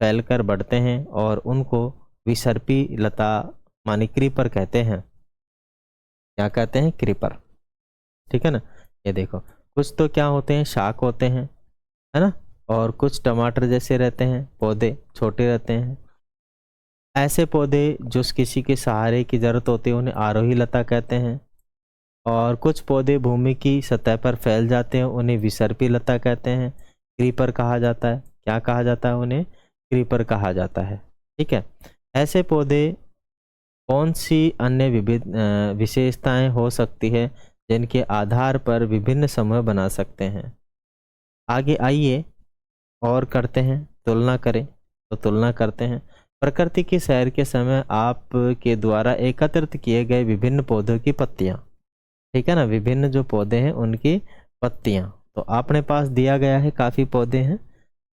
[SPEAKER 1] फैलकर बढ़ते हैं और उनको विसर्पी लता माने क्रीपर कहते हैं। क्या कहते हैं? क्रीपर। ठीक है ना। ये देखो कुछ तो क्या होते हैं, शाख होते हैं, है ना, और कुछ टमाटर जैसे रहते हैं, पौधे छोटे रहते हैं। ऐसे पौधे जो किसी के सहारे की जरूरत होती है उन्हें आरोही लता कहते हैं। और कुछ पौधे भूमि की सतह पर फैल जाते हैं उन्हें विसर्पी लता कहते हैं। क्रीपर कहा जाता है। क्या कहा जाता है? उन्हें क्रीपर कहा जाता है। ठीक है। ऐसे पौधे कौन सी अन्य विशेषताएं हो सकती है जिनके आधार पर विभिन्न समूह बना सकते हैं? आगे आइए और करते हैं, तुलना करें। तो तुलना करते हैं। प्रकृति की सैर के समय आपके द्वारा एकत्रित किए गए विभिन्न पौधों की पत्तियां। ठीक है ना, विभिन्न जो पौधे हैं उनकी पत्तियां तो अपने पास दिया गया है, काफी पौधे हैं।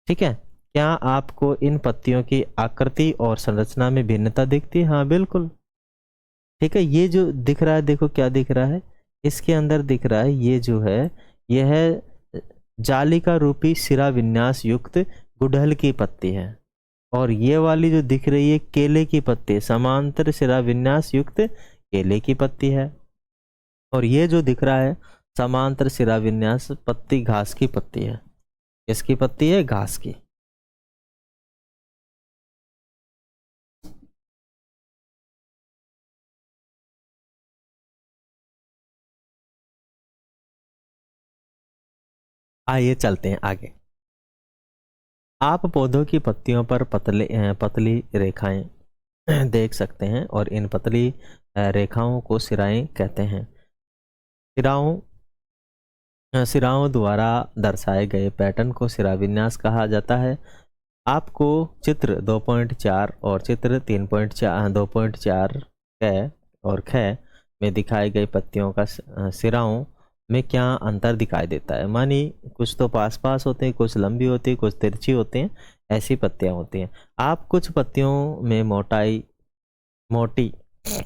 [SPEAKER 1] ठीक है। क्या आपको इन पत्तियों की आकृति और संरचना में भिन्नता दिखती है? हाँ बिल्कुल। ठीक है। ये जो दिख रहा है, देखो क्या दिख रहा है, इसके अंदर दिख रहा है, ये जो है यह है जालिका रूपी सिरा विन्यास युक्त गुड़हल की पत्ती है। और ये वाली जो दिख रही है केले की पत्ती, समांतर सिरा विन्यास युक्त केले की पत्ती है। और ये जो दिख रहा है समांतर सिरा विन्यास पत्ती घास की पत्ती है। किसकी पत्ती है? घास की। आइए चलते हैं आगे। आप पौधों की पत्तियों पर पतली रेखाएं देख सकते हैं और इन पतली रेखाओं को सिराएं कहते हैं। सिराओं द्वारा दर्शाए गए पैटर्न को सिरा विन्यास कहा जाता है। आपको चित्र 2.4 और चित्र 2.4 क और ख में दिखाई गई पत्तियों का सिराओं में क्या अंतर दिखाई देता है? मानी कुछ तो पास पास होते हैं, कुछ लंबी होती है, कुछ तिरछी होती हैं, ऐसी पत्तियां होती हैं। आप कुछ पत्तियों में मोटी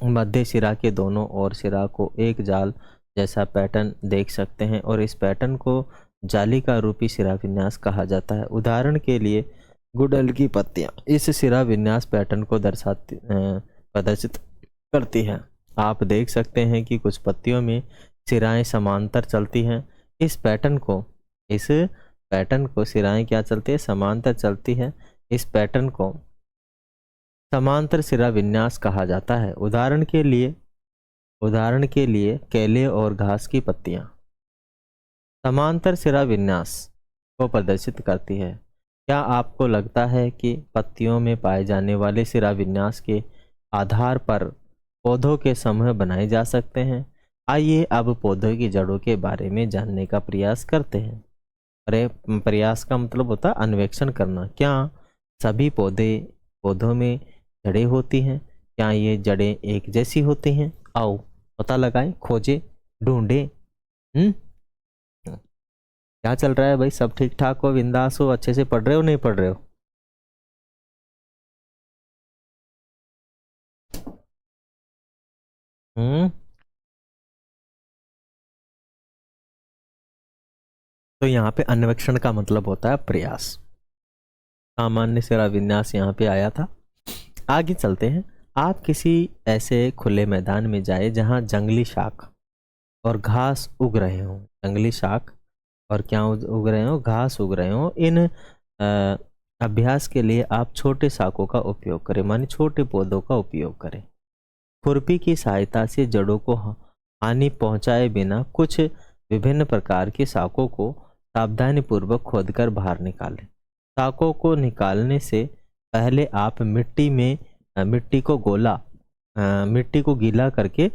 [SPEAKER 1] मध्य सिरा के दोनों ओर सिरा को एक जाल जैसा पैटर्न देख सकते हैं और इस पैटर्न को जालिका रूपी सिरा विन्यास कहा जाता है। उदाहरण के लिए गुड़हल की पत्तियां इस सिरा विन्यास पैटर्न को प्रदर्शित करती है। आप देख सकते हैं कि कुछ पत्तियों में सिराएं समांतर चलती हैं। इस पैटर्न को सिराएं क्या चलती है, समांतर चलती है। इस पैटर्न को समांतर सिरा विन्यास कहा जाता है। उदाहरण के लिए केले और घास की पत्तियां समांतर सिरा विन्यास को प्रदर्शित करती है। क्या आपको लगता है कि पत्तियों में पाए जाने वाले सिरा विन्यास के आधार पर पौधों के समूह बनाए जा सकते हैं? आइए अब पौधों की जड़ों के बारे में जानने का प्रयास करते हैं। अरे, प्रयास का मतलब होता है अन्वेषण करना। क्या सभी पौधों में जड़ें होती हैं? क्या ये जड़ें एक जैसी होती हैं? आओ पता लगाएं, खोजें, ढूंढें। क्या चल रहा है भाई? सब ठीक ठाक हो, बिंदास हो, अच्छे से पढ़ रहे हो, नहीं पढ़ रहे हो? हम्म तो यहाँ पे अन्वेषण का मतलब होता है प्रयास। सामान्य सिरा विन्यास यहाँ पे आया था। आगे चलते हैं। आप किसी ऐसे खुले मैदान में जाए जहाँ जंगली शाख और घास उग रहे हों। जंगली शाख और क्या उग रहे हो, घास उग रहे हो। इन अभ्यास के लिए आप छोटे शाखों का उपयोग करें, माने छोटे पौधों का उपयोग करें। खुरपी की सहायता से जड़ों को हानि पहुंचाए बिना कुछ विभिन्न प्रकार की शाखों को सावधानी पूर्वक खोदकर बाहर निकालें। शाखों को निकालने से पहले आप मिट्टी को गीला करके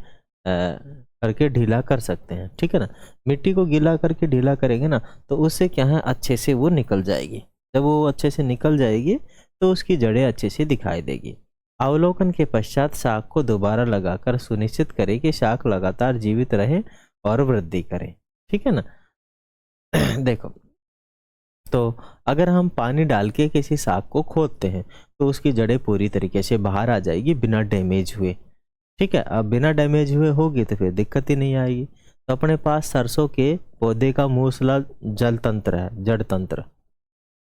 [SPEAKER 1] ढीला कर सकते हैं। ठीक है ना, मिट्टी को गीला करके ढीला करेंगे ना तो उससे क्या है, अच्छे से वो निकल जाएगी। जब वो अच्छे से निकल जाएगी तो उसकी जड़ें अच्छे से दिखाई देगी। अवलोकन के पश्चात शाख को दोबारा लगाकर सुनिश्चित करें कि शाख लगातार जीवित रहे और वृद्धि करे। ठीक है ना। देखो, तो अगर हम पानी डाल के किसी शाख को खोदते हैं तो उसकी जड़ें पूरी तरीके से बाहर आ जाएगी बिना डैमेज हुए। ठीक है, अब बिना डैमेज हुए होगी तो फिर दिक्कत ही नहीं आएगी। तो अपने पास सरसों के पौधे का मूसला जल तंत्र है, जड़ तंत्र।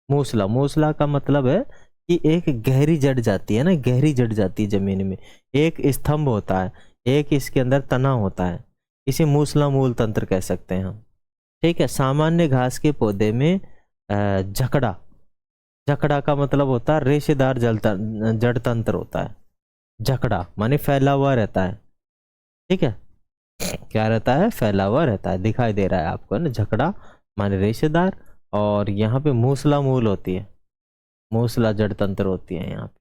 [SPEAKER 1] मूसला का मतलब है कि एक गहरी जड़ जाती है ना, गहरी जड़ जाती है जमीन में। एक स्तंभ होता है, एक इसके अंदर तना होता है। इसे मूसला मूल तंत्र कह सकते हैं हम। ठीक है, सामान्य घास के पौधे में जकड़ा का मतलब होता है रेशेदार जड़ तंत्र होता है। जकड़ा माने फैला हुआ रहता है। ठीक है, क्या रहता है, फैला हुआ रहता है। दिखाई दे रहा है आपको ना, जकड़ा माने रेशेदार। और यहाँ पे मूसला मूल होती है, मूसला जड़ तंत्र होती है। यहाँ पे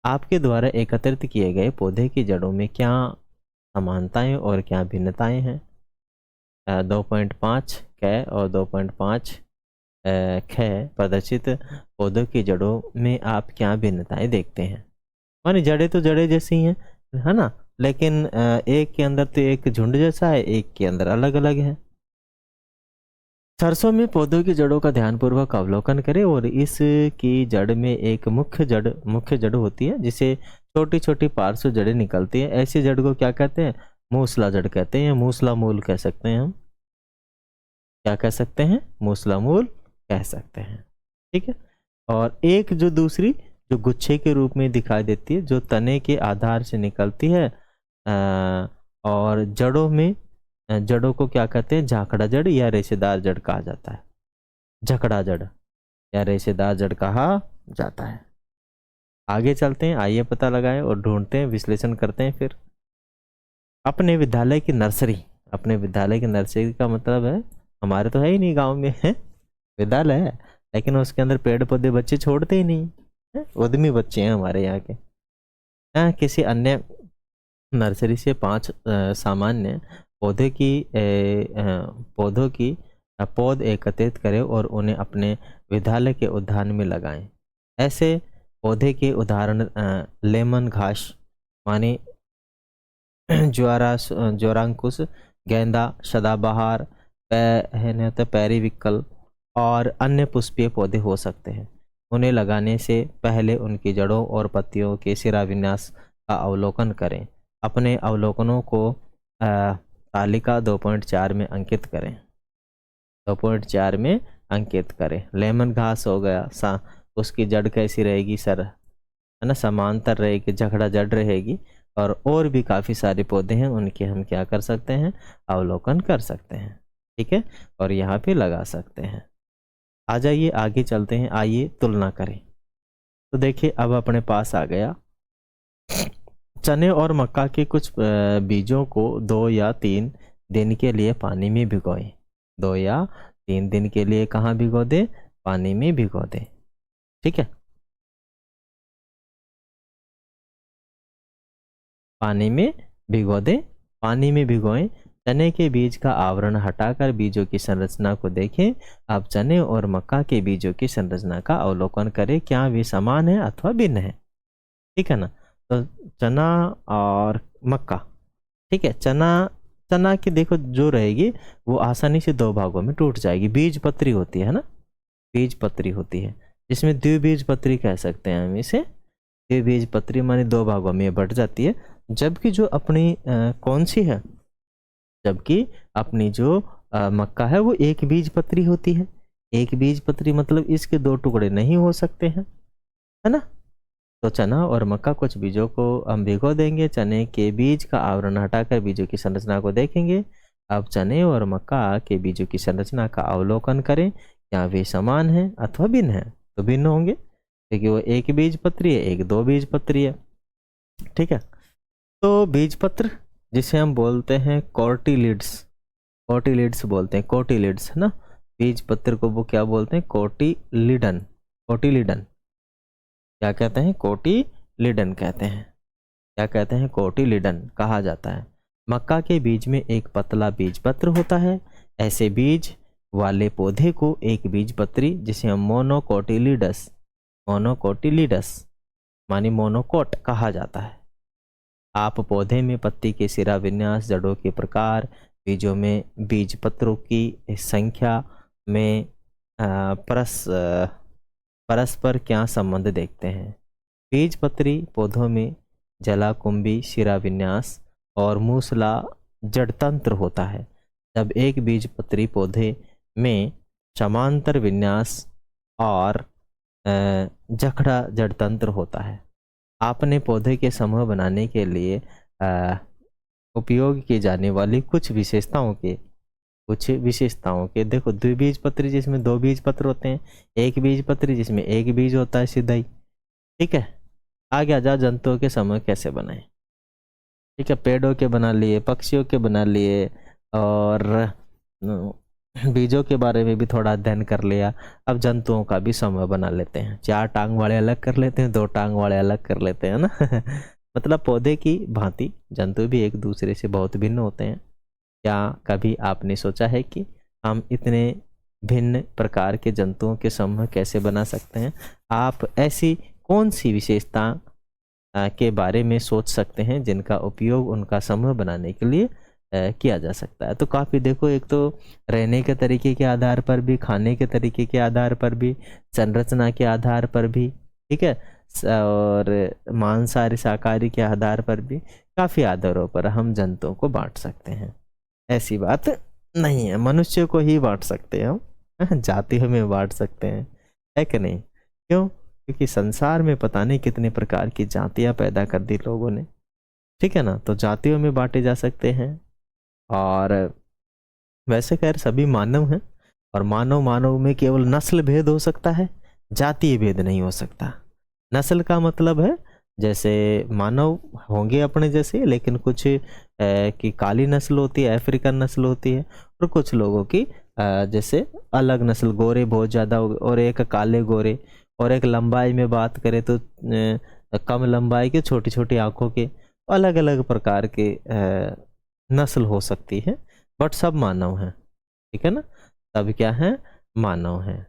[SPEAKER 1] आपके द्वारा एकत्रित किए गए पौधे की जड़ों में क्या समानताएं और क्या भिन्नताएं हैं? 2.5 कै और 2.5 ख प्रदर्शित पौधों की जड़ों में आप क्या भिन्नताएं देखते हैं? माने जड़ें तो जड़ें जैसी हैं, है ना, लेकिन एक के अंदर तो एक झुंड जैसा है, एक के अंदर अलग अलग है। सरसों में पौधों की जड़ों का ध्यानपूर्वक अवलोकन करें और इसकी जड़ में एक मुख्य जड़ होती है जिसे छोटी छोटी पार्श्व जड़ें निकलती हैं। ऐसी जड़ को क्या कहते हैं? मूसला जड़ कहते हैं, मूसला मूल कह सकते हैं हम। क्या कह सकते हैं? मूसला मूल कह सकते हैं। ठीक है, और एक जो दूसरी जो गुच्छे के रूप में दिखाई देती है, जो तने के आधार से निकलती है। और जड़ों को क्या कहते हैं? झाकड़ा जड़ या रेशेदार जड़ कहा जाता है। झकड़ा जड़ या रेशेदार जड़ कहा जाता है। आगे चलते हैं, आइए पता लगाएं और ढूंढते हैं, विश्लेषण करते हैं। फिर अपने विद्यालय की नर्सरी का मतलब है, हमारे तो है ही नहीं गांव में है विद्यालय है, लेकिन उसके अंदर पेड़ पौधे बच्चे छोड़ते ही नहीं है, उद्यमी बच्चे हैं हमारे यहाँ के। किसी अन्य नर्सरी से 5 सामान्य पौधों की पौध एकत्रित करें और उन्हें अपने विद्यालय के उद्यान में लगाएं। ऐसे पौधे के उदाहरण लेमन घास माने ज्वारांकुश, गेंदा, सदाबहार, पेरिविकल और अन्य पुष्पीय पौधे हो सकते हैं। उन्हें लगाने से पहले उनकी जड़ों और पत्तियों के सिरा विन्यास का अवलोकन करें। अपने अवलोकनों को तालिका 2.4 में अंकित करें। 2.4 में अंकित करें। लेमन घास हो गया, उसकी जड़ कैसी रहेगी सर, है ना, समांतर रहेगी, झकड़ा जड़ रहेगी। और भी काफ़ी सारे पौधे हैं, उनके हम क्या कर सकते हैं, अवलोकन कर सकते हैं। ठीक है, और यहाँ पे लगा सकते हैं। आ जाइए आगे चलते हैं, आइए तुलना करें। तो देखिए अब अपने पास आ गया, चने और मक्का के कुछ बीजों को 2 या 3 दिन के लिए पानी में भिगोएं। 2 या 3 दिन के लिए कहाँ भिगो दें, पानी में भिगो दें। ठीक है, पानी में भिगो दें, पानी में भिगोएं। चने के बीज का आवरण हटाकर बीजों की संरचना को देखें। अब चने और मक्का के बीजों की संरचना का अवलोकन करें, क्या वे समान है अथवा भिन्न है। ठीक है ना, तो चना और मक्का, ठीक है, चना चना की देखो जो रहेगी वो आसानी से 2 भागों में टूट जाएगी, बीज पत्री होती है ना, बीज पत्री होती है, जिसमें द्विबीज पत्री कह सकते हैं हम इसे। द्विबीज पत्री माने 2 भागों में बट जाती है। जबकि जो अपनी कौन सी है, जबकि अपनी जो मक्का है वो एक बीज पत्री होती है। एक बीज पत्री मतलब इसके 2 टुकड़े नहीं हो सकते हैं, है ना। तो चना और मक्का कुछ बीजों को हम भिगो देंगे, चने के बीज का आवरण हटाकर बीजों की संरचना को देखेंगे। अब चने और मक्का के बीजों की संरचना का अवलोकन करें, क्या वे समान हैं अथवा भिन्न हैं। तो भिन्न होंगे क्योंकि वो एक बीज पत्री है, एक 2 बीज पत्री है। ठीक है, तो बीज पत्र जिसे हम बोलते हैं कोटिलिड्स, कोटिलिड्स बोलते हैं, कोटिलिड्स है ना। बीज पत्र को वो क्या बोलते हैं, कोटिलिडन, कोटिलिडन क्या कहते हैं, कोटिलिडन कहते हैं। क्या कहते हैं, कोटिलिडन कहा जाता है। मक्का के बीज में एक पतला बीज पत्र होता है। ऐसे बीज वाले पौधे को एक बीज पत्री जिसे हम मोनोकोटिलिडस, मोनोकोटिलिडस मानी मोनोकोट कहा जाता है। आप पौधे में पत्ती के सिरा विन्यास, जड़ों के प्रकार, बीजों में बीज पत्रों की संख्या में परस्पर क्या संबंध देखते हैं। बीज पत्री पौधों में जलाकुंभी, शिरा विन्यास और मूसला जड़तंत्र होता है। जब एक बीज पत्री पौधे में समांतर विन्यास और जखड़ा जड़तंत्र होता है। आपने पौधे के समूह बनाने के लिए उपयोग की जाने वाली कुछ विशेषताओं के देखो, द्विबीज पत्री जिसमें 2 बीज पत्र होते हैं, एक बीज पत्री जिसमें एक बीज होता है सीधा ही। ठीक है, आगे आ जाओ, जंतुओं के समूह कैसे बनाएं। ठीक है, पेड़ों के बना लिए, पक्षियों के बना लिए, और बीजों के बारे में भी थोड़ा अध्ययन कर लिया। अब जंतुओं का भी समूह बना लेते हैं, 4 टांग वाले अलग कर लेते हैं, 2 टांग वाले अलग कर लेते हैं ना। मतलब पौधे की भांति जंतु भी एक दूसरे से बहुत भिन्न होते हैं। क्या कभी आपने सोचा है कि हम इतने भिन्न प्रकार के जंतुओं के समूह कैसे बना सकते हैं। आप ऐसी कौन सी विशेषता के बारे में सोच सकते हैं जिनका उपयोग उनका समूह बनाने के लिए किया जा सकता है। तो काफ़ी देखो, एक तो रहने के तरीके के आधार पर भी, खाने के तरीके के आधार पर भी, संरचना के आधार पर भी, ठीक है, और मांसाहारी शाकाहारी के आधार पर भी, काफ़ी आधारों पर हम जंतुओं को बांट सकते हैं। ऐसी बात नहीं है, मनुष्य को ही बांट सकते हैं हम, जातियों में बांट सकते हैं, है कि नहीं। क्यों, क्योंकि संसार में पता नहीं कितने प्रकार की जातियां पैदा कर दी लोगों ने। ठीक है ना, तो जातियों में बांटे जा सकते हैं। और वैसे खैर सभी मानव हैं, और मानव में केवल नस्ल भेद हो सकता है, जातीय भेद नहीं हो सकता। नस्ल का मतलब है जैसे मानव होंगे अपने जैसे, लेकिन कुछ की काली नस्ल होती है, अफ्रीकन नस्ल होती है, और कुछ लोगों की जैसे अलग नस्ल, गोरे बहुत ज़्यादा, और एक काले गोरे, और एक लंबाई में बात करें तो कम लंबाई के, छोटी छोटी आंखों के, अलग अलग प्रकार के नस्ल हो सकती है, बट सब मानव हैं। ठीक है ना, सब क्या है, मानव हैं।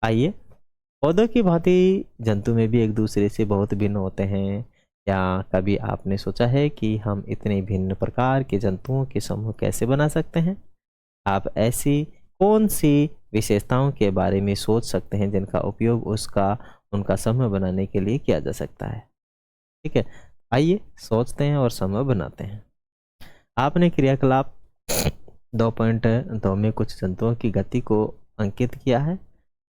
[SPEAKER 1] आइए, पौधों की भांति जंतु में भी एक दूसरे से बहुत भिन्न होते हैं। क्या कभी आपने सोचा है कि हम इतने भिन्न प्रकार के जंतुओं के समूह कैसे बना सकते हैं। आप ऐसी कौन सी विशेषताओं के बारे में सोच सकते हैं जिनका उपयोग उनका समूह बनाने के लिए किया जा सकता है। ठीक है, आइए सोचते हैं और समूह बनाते हैं। आपने क्रियाकलाप 2.2 में कुछ जंतुओं की गति को अंकित किया है।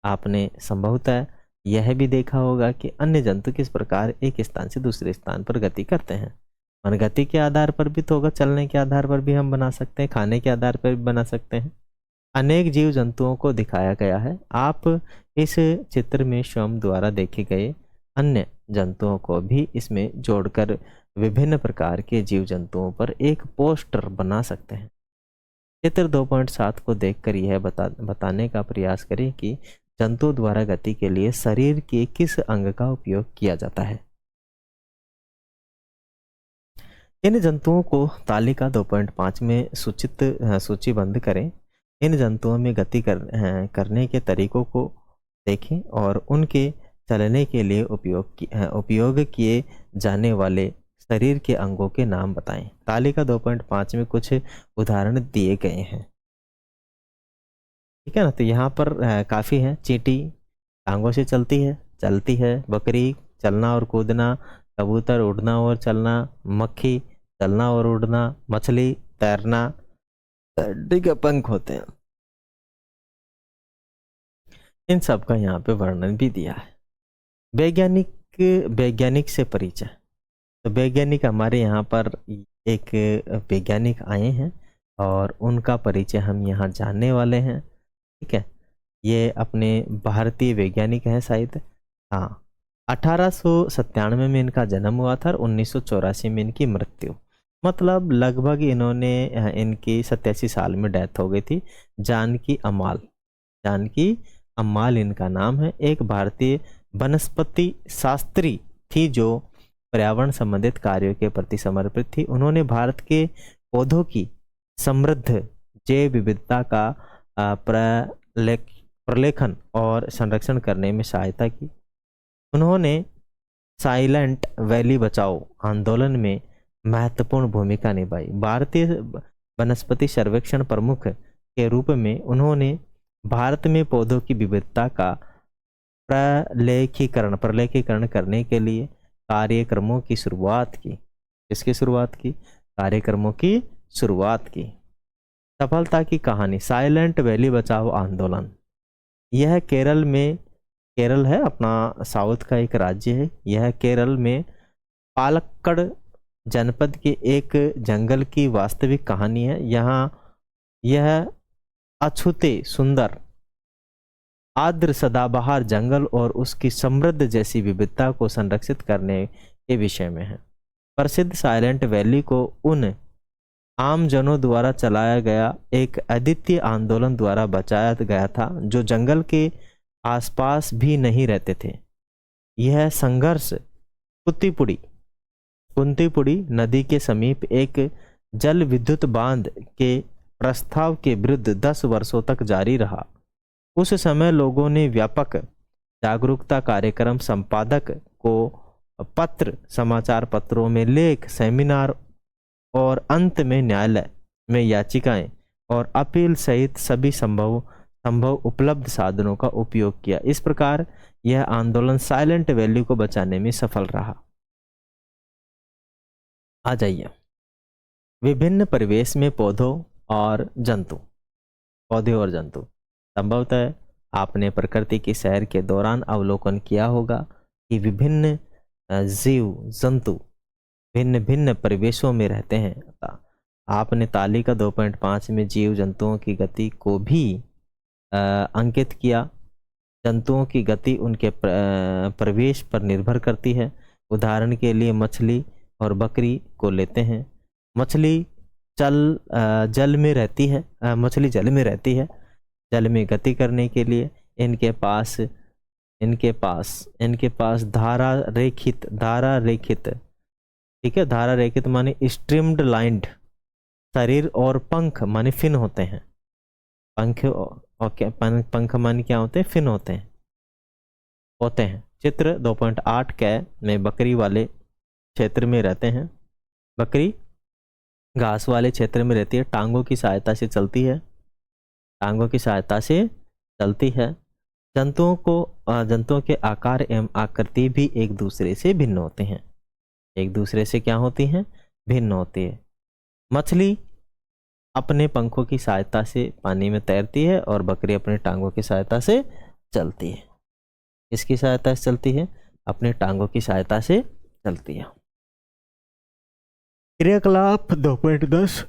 [SPEAKER 1] आपने संभवतः यह भी देखा होगा कि अन्य जंतु किस प्रकार एक स्थान से दूसरे स्थान पर गति करते हैं। और गति के आधार पर भी तो होगा, चलने के आधार पर भी हम बना सकते हैं, खाने के आधार पर भी बना सकते हैं। अनेक जीव जंतुओं को दिखाया गया है। आप इस चित्र में स्वयं द्वारा देखे गए अन्य जंतुओं को भी इसमें जोड़कर विभिन्न प्रकार के जीव जंतुओं पर एक पोस्टर बना सकते हैं। चित्र 2.7 को देखकर यह बताने का प्रयास करें कि जंतु द्वारा गति के लिए शरीर के किस अंग का उपयोग किया जाता है। इन जंतुओं को तालिका 2.5 में सूचीबद्ध करें। इन जंतुओं में गति करने के तरीकों को देखें और उनके चलने के लिए उपयोग किए जाने वाले शरीर के अंगों के नाम बताएं। तालिका 2.5 में कुछ उदाहरण दिए गए हैं, ठीक है ना। तो यहाँ पर काफ़ी है। चींटी टांगों से चलती है। बकरी चलना और कूदना। कबूतर उड़ना और चलना। मक्खी चलना और उड़ना। मछली तैरना। ठीक है, पंख होते हैं। इन सब का यहाँ पे वर्णन भी दिया है। वैज्ञानिक से परिचय। तो वैज्ञानिक हमारे यहाँ पर एक वैज्ञानिक आए हैं और उनका परिचय हम यहाँ जानने वाले हैं, ठीक है। ये अपने भारतीय वैज्ञानिक हैं शायद। हाँ, 1897 में इनका जन्म हुआ था और 1984 में इनकी मृत्यु, मतलब लगभग इनकी 87 साल में डेथ हो गई थी। जानकी अम्माल इनका नाम है। एक भारतीय वनस्पति शास्त्री थी जो पर्यावरण संबंधित कार्यों के प्रति समर्पित थी। उन्होंने भारत के पौधों की समृद्ध जैव विविधता का प्रलेखन और संरक्षण करने में सहायता की। उन्होंने साइलेंट वैली बचाओ आंदोलन में महत्वपूर्ण भूमिका निभाई। भारतीय वनस्पति सर्वेक्षण प्रमुख के रूप में उन्होंने भारत में पौधों की विविधता का प्रलेखीकरण करने के लिए कार्यक्रमों की शुरुआत की। इसकी शुरुआत की, कार्यक्रमों की शुरुआत की। सफलता की कहानी। साइलेंट वैली बचाओ आंदोलन, यह केरल है अपना, साउथ का एक राज्य है। यह केरल में पालक्कड़ जनपद के एक जंगल की वास्तविक कहानी है। यहाँ यह अछूते सुंदर आर्द्र सदाबहार जंगल और उसकी समृद्ध जैसी विविधता को संरक्षित करने के विषय में है। प्रसिद्ध साइलेंट वैली को उन आमजनों द्वारा चलाया गया एक अद्वितीय आंदोलन द्वारा बचाया गया था जो जंगल के आसपास भी नहीं रहते थे। यह संघर्ष कुंतीपुड़ी नदी के समीप एक जल विद्युत बांध के प्रस्ताव के विरुद्ध 10 वर्षों तक जारी रहा। उस समय लोगों ने व्यापक जागरूकता कार्यक्रम, संपादक को पत्र, समाचार पत्रों में लेख, सेमिनार और अंत में न्यायालय में याचिकाएं और अपील सहित सभी संभव उपलब्ध साधनों का उपयोग किया। इस प्रकार यह आंदोलन साइलेंट वैली को बचाने में सफल रहा। आ जाइए, विभिन्न परिवेश में पौधे और जंतु। संभवतः आपने प्रकृति की सैर के दौरान अवलोकन किया होगा कि विभिन्न जीव जंतु भिन्न भिन्न परिवेशों में रहते हैं। आपने तालिका 2.5 में जीव जंतुओं की गति को भी अंकित किया। जंतुओं की गति उनके प्रवेश पर निर्भर करती है। उदाहरण के लिए मछली और बकरी को लेते हैं। मछली जल में रहती है। जल में गति करने के लिए इनके पास धारा रेखित, ठीक है, धारा रेखित माने स्ट्रीम्ड लाइंड शरीर और पंख माने फिन होते हैं। पंख माने क्या होते हैं? फिन होते हैं। चित्र 2.8 कै में बकरी वाले क्षेत्र में रहते हैं। बकरी घास वाले क्षेत्र में रहती है। टांगों की सहायता से चलती है। जंतुओं के आकार एवं आकृति भी एक दूसरे से भिन्न होते हैं। भिन्न होती है। मछली अपने पंखों की सहायता से पानी में तैरती है और बकरी अपने टांगों की सहायता से चलती है। किसकी सहायता से चलती है? अपने टांगों की सहायता से चलती है। क्रियाकलाप 2.10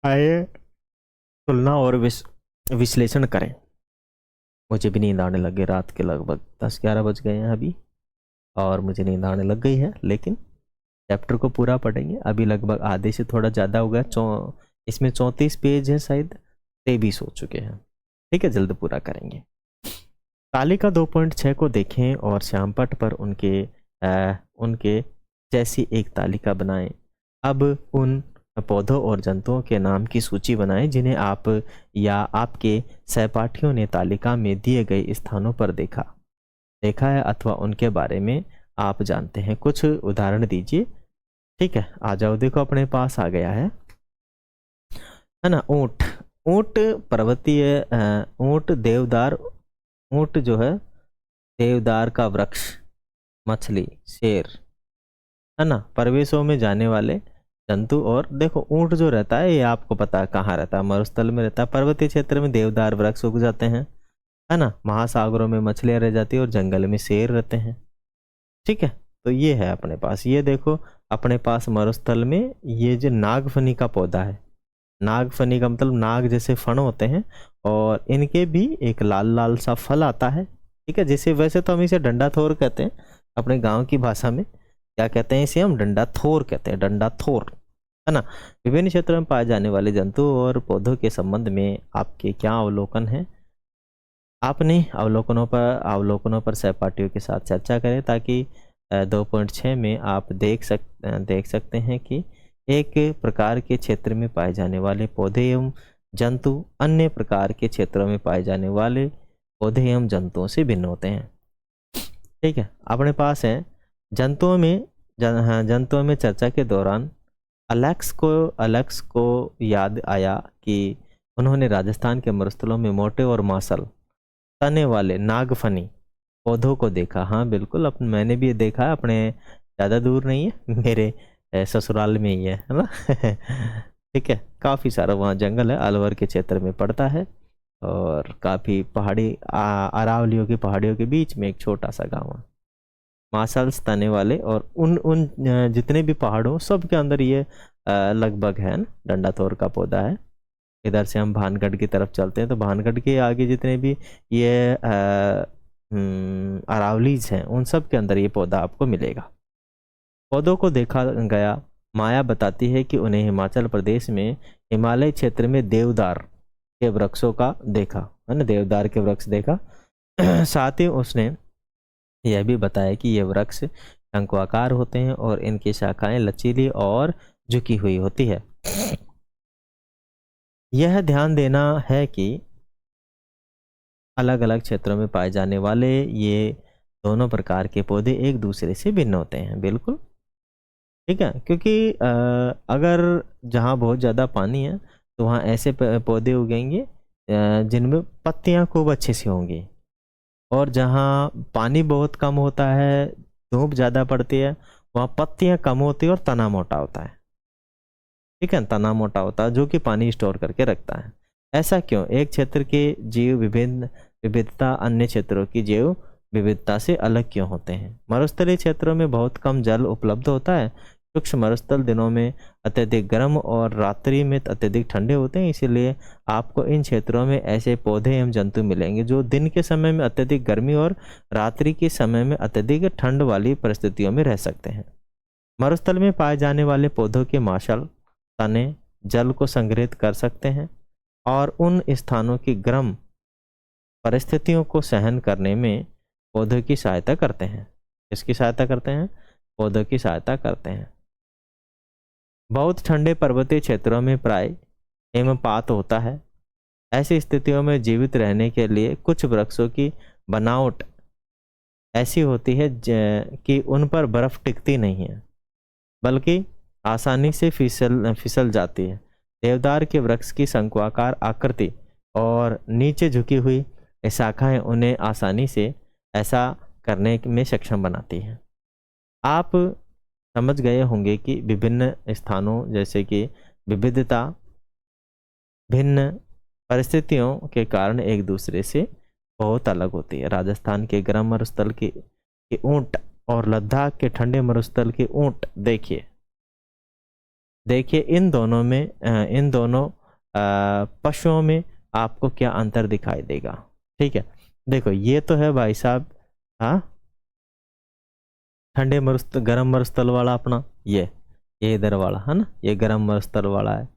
[SPEAKER 1] आइए तुलना और विश्लेषण करें। मुझे भी नींद आने लग गई, रात के लगभग 10-11 बज गए हैं अभी, और मुझे नींद आने लग गई है, लेकिन चैप्टर को पूरा पढ़ेंगे। अभी लगभग आधे से थोड़ा ज़्यादा हो गया, इसमें 34 पेज है, शायद 23 हो चुके हैं। ठीक है, जल्द पूरा करेंगे। तालिका 2.6 को देखें और श्यामपट्ट पर उनके जैसी एक तालिका बनाएं। अब उन पौधों और जंतुओं के नाम की सूची बनाएं जिन्हें आप या आपके सहपाठियों ने तालिका में दिए गए स्थानों पर देखा है अथवा उनके बारे में आप जानते हैं। कुछ उदाहरण दीजिए। ठीक है, आ जाओ, देखो अपने पास आ गया है ना। ऊंट, ऊंट पर्वतीय, ऊंट देवदार, ऊंट जो है देवदार का वृक्ष, मछली, शेर, है ना, परवेशों में जाने वाले जंतु। और देखो ऊंट जो रहता है ये आपको पता है कहाँ रहता है, मरुस्थल में रहता है। पर्वतीय क्षेत्र में देवदार वृक्ष उग जाते हैं, है ना। महासागरों में मछलियां रह जाती है और जंगल में शेर रहते हैं। ठीक है, तो ये है अपने पास। ये देखो अपने पास मरुस्थल में ये जो नागफनी का पौधा है, नागफनी का मतलब नाग जैसे फण होते हैं, और इनके भी एक लाल लाल सा फल आता है। ठीक है, जैसे वैसे तो हम इसे डंडा थोर कहते हैं, अपने गांव की भाषा में क्या कहते हैं, इसे हम डंडा थोर कहते हैं, डंडा थोर, है ना। विभिन्न क्षेत्रों में पाए जाने वाले जंतु और पौधों के संबंध में आपके क्या अवलोकन है? आपने अवलोकनों पर सहपाठियों के साथ चर्चा करें, ताकि 2.6 में आप देख सकते हैं कि एक प्रकार के क्षेत्र में पाए जाने वाले पौधे एवं जंतु अन्य प्रकार के क्षेत्रों में पाए जाने वाले पौधे एवं जंतुओं से भिन्न होते हैं। ठीक है, अपने पास है जंतुओं में चर्चा के दौरान अलेक्स को याद आया कि उन्होंने राजस्थान के मरुस्थलों में मोटे और मांसल तने वाले नागफनी पौधों को देखा। हाँ बिल्कुल, मैंने भी ये देखा है, अपने ज़्यादा दूर नहीं है, मेरे ससुराल में ही है ना। ठीक है, काफ़ी सारा वहाँ जंगल है, अलवर के क्षेत्र में पड़ता है, और काफ़ी पहाड़ी अरावलियों की पहाड़ियों के बीच में एक छोटा सा गाँव है। मांसल्स तने वाले, और उन जितने भी पहाड़ों सब के अंदर ये लगभग है ना, डंडा थोर का पौधा है। इधर से हम भानगढ़ की तरफ चलते हैं तो भानगढ़ के आगे जितने भी ये अरावलीज हैं उन सब के अंदर ये पौधा आपको मिलेगा। पौधों को देखा गया। माया बताती है कि उन्हें हिमाचल प्रदेश में हिमालय क्षेत्र में देवदार के वृक्षों का देखा, है ना, देवदार के वृक्ष देखा। साथ ही उसने यह भी बताया कि ये वृक्ष शंक्वाकार होते हैं और इनकी शाखाएं लचीली और झुकी हुई होती है। यह ध्यान देना है कि अलग अलग क्षेत्रों में पाए जाने वाले ये दोनों प्रकार के पौधे एक दूसरे से भिन्न होते हैं। बिल्कुल ठीक है, क्योंकि अगर जहाँ बहुत ज़्यादा पानी है तो वहाँ ऐसे पौधे उगेंगे जिनमें पत्तियाँ खूब अच्छे से होंगी, और जहाँ पानी बहुत कम होता है, धूप ज़्यादा पड़ती है, वहाँ पत्तियाँ कम होती है और तना मोटा होता है। ठीक है, तना मोटा होता है जो कि पानी स्टोर करके रखता है। ऐसा क्यों? एक क्षेत्र के जीव विविधता अन्य क्षेत्रों की जैव विविधता से अलग क्यों होते हैं? मरुस्थलीय क्षेत्रों में बहुत कम जल उपलब्ध होता है। शुष्क मरुस्थल दिनों में अत्यधिक गर्म और रात्रि में अत्यधिक ठंडे होते हैं, इसीलिए आपको इन क्षेत्रों में ऐसे पौधे एवं जंतु मिलेंगे जो दिन के समय में अत्यधिक गर्मी और रात्रि के समय में अत्यधिक ठंड वाली परिस्थितियों में रह सकते हैं। मरुस्थल में पाए जाने वाले पौधों के माशल तने जल को संग्रहित कर सकते हैं और उन स्थानों की गर्म परिस्थितियों को सहन करने में पौधों की सहायता करते हैं। किसकी सहायता करते हैं? पौधों की सहायता करते हैं। बहुत ठंडे पर्वतीय क्षेत्रों में प्राय हिमपात होता है। ऐसी स्थितियों में जीवित रहने के लिए कुछ वृक्षों की बनावट ऐसी होती है कि उन पर बर्फ टिकती नहीं है, बल्कि आसानी से फिसल जाती है। देवदार के वृक्ष की शंक्वाकार आकृति और नीचे झुकी हुई शाखाएं उन्हें आसानी से ऐसा करने में सक्षम बनाती हैं। आप समझ गए होंगे कि विभिन्न स्थानों जैसे कि विविधता भिन्न परिस्थितियों के कारण एक दूसरे से बहुत अलग होती है। राजस्थान के गर्म मरुस्थल के ऊंट और लद्दाख के ठंडे मरुस्थल के ऊंट, देखिए देखिए इन दोनों में इन दोनों पशुओं में आपको क्या अंतर दिखाई देगा। ठीक है, देखो ये तो है भाई साहब, हाँ, ठंडे मरुस्थल गर्म मरुस्थल वाला अपना, ये इधर वाला है ना, ये गर्म मरुस्थल वाला है,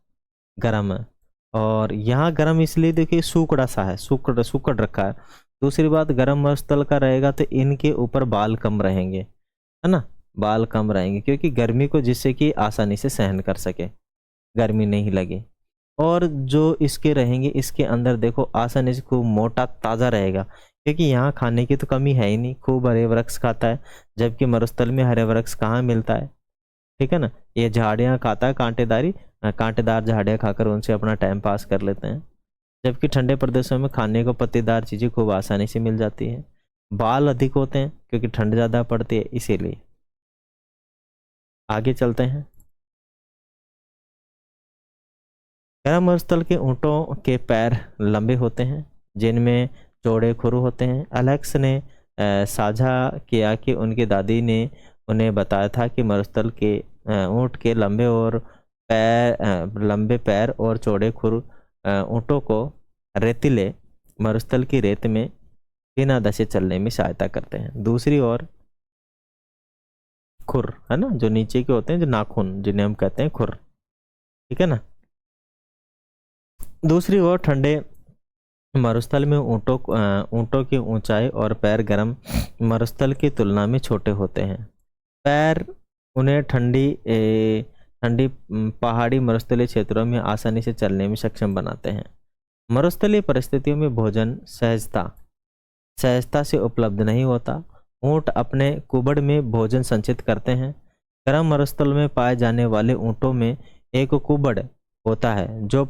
[SPEAKER 1] गर्म है। और यहाँ गर्म इसलिए देखिए सूखड़ा सा है, सूखड़ सूखड़ रखा है। दूसरी बात, गर्म मरुस्थल का रहेगा तो इनके ऊपर बाल कम रहेंगे, है ना, बाल कम रहेंगे, क्योंकि गर्मी को जिससे कि आसानी से सहन कर सके, गर्मी नहीं लगे। और जो इसके रहेंगे, इसके अंदर देखो आसानी से खूब मोटा ताज़ा रहेगा, क्योंकि यहाँ खाने की तो कमी है ही नहीं, खूब हरे वृक्ष खाता है, जबकि मरुस्थल में हरे वृक्ष कहाँ मिलता है। ठीक है ना, ये झाड़ियाँ खाता है, कांटेदार झाड़ियाँ खाकर उनसे अपना टाइम पास कर लेते हैं, जबकि ठंडे प्रदेशों में खाने को पत्तेदार चीज़ें खूब आसानी से मिल जाती हैं। बाल अधिक होते हैं क्योंकि ठंड ज़्यादा पड़ती है, इसीलिए। आगे चलते हैं। गर्म मरुस्थल के ऊँटों के पैर लंबे होते हैं, जिनमें चौड़े खुर होते हैं। एलेक्स ने साझा किया कि उनकी दादी ने उन्हें बताया था कि मरुस्थल के ऊँट के लंबे पैर और चौड़े खुर ऊँटों को रेतीले मरुस्थल की रेत में बिना दशे चलने में सहायता करते हैं। दूसरी ओर खुर है ना, जो नीचे के होते हैं, जो नाखून जिन्हें हम कहते हैं खुर, ठीक है ना। दूसरी ओर ठंडे मरुस्थल में ऊँटों की ऊंचाई और पैर गर्म मरुस्थल की तुलना में छोटे होते हैं। पैर उन्हें ठंडी पहाड़ी मरुस्थलीय क्षेत्रों में आसानी से चलने में सक्षम बनाते हैं। मरुस्थलीय परिस्थितियों में भोजन सहजता से उपलब्ध नहीं होता। ऊँट अपने कुबड़ में भोजन संचित करते हैं। गर्म मरुस्थल में पाए जाने वाले ऊँटों में एक कुबड़ होता है जो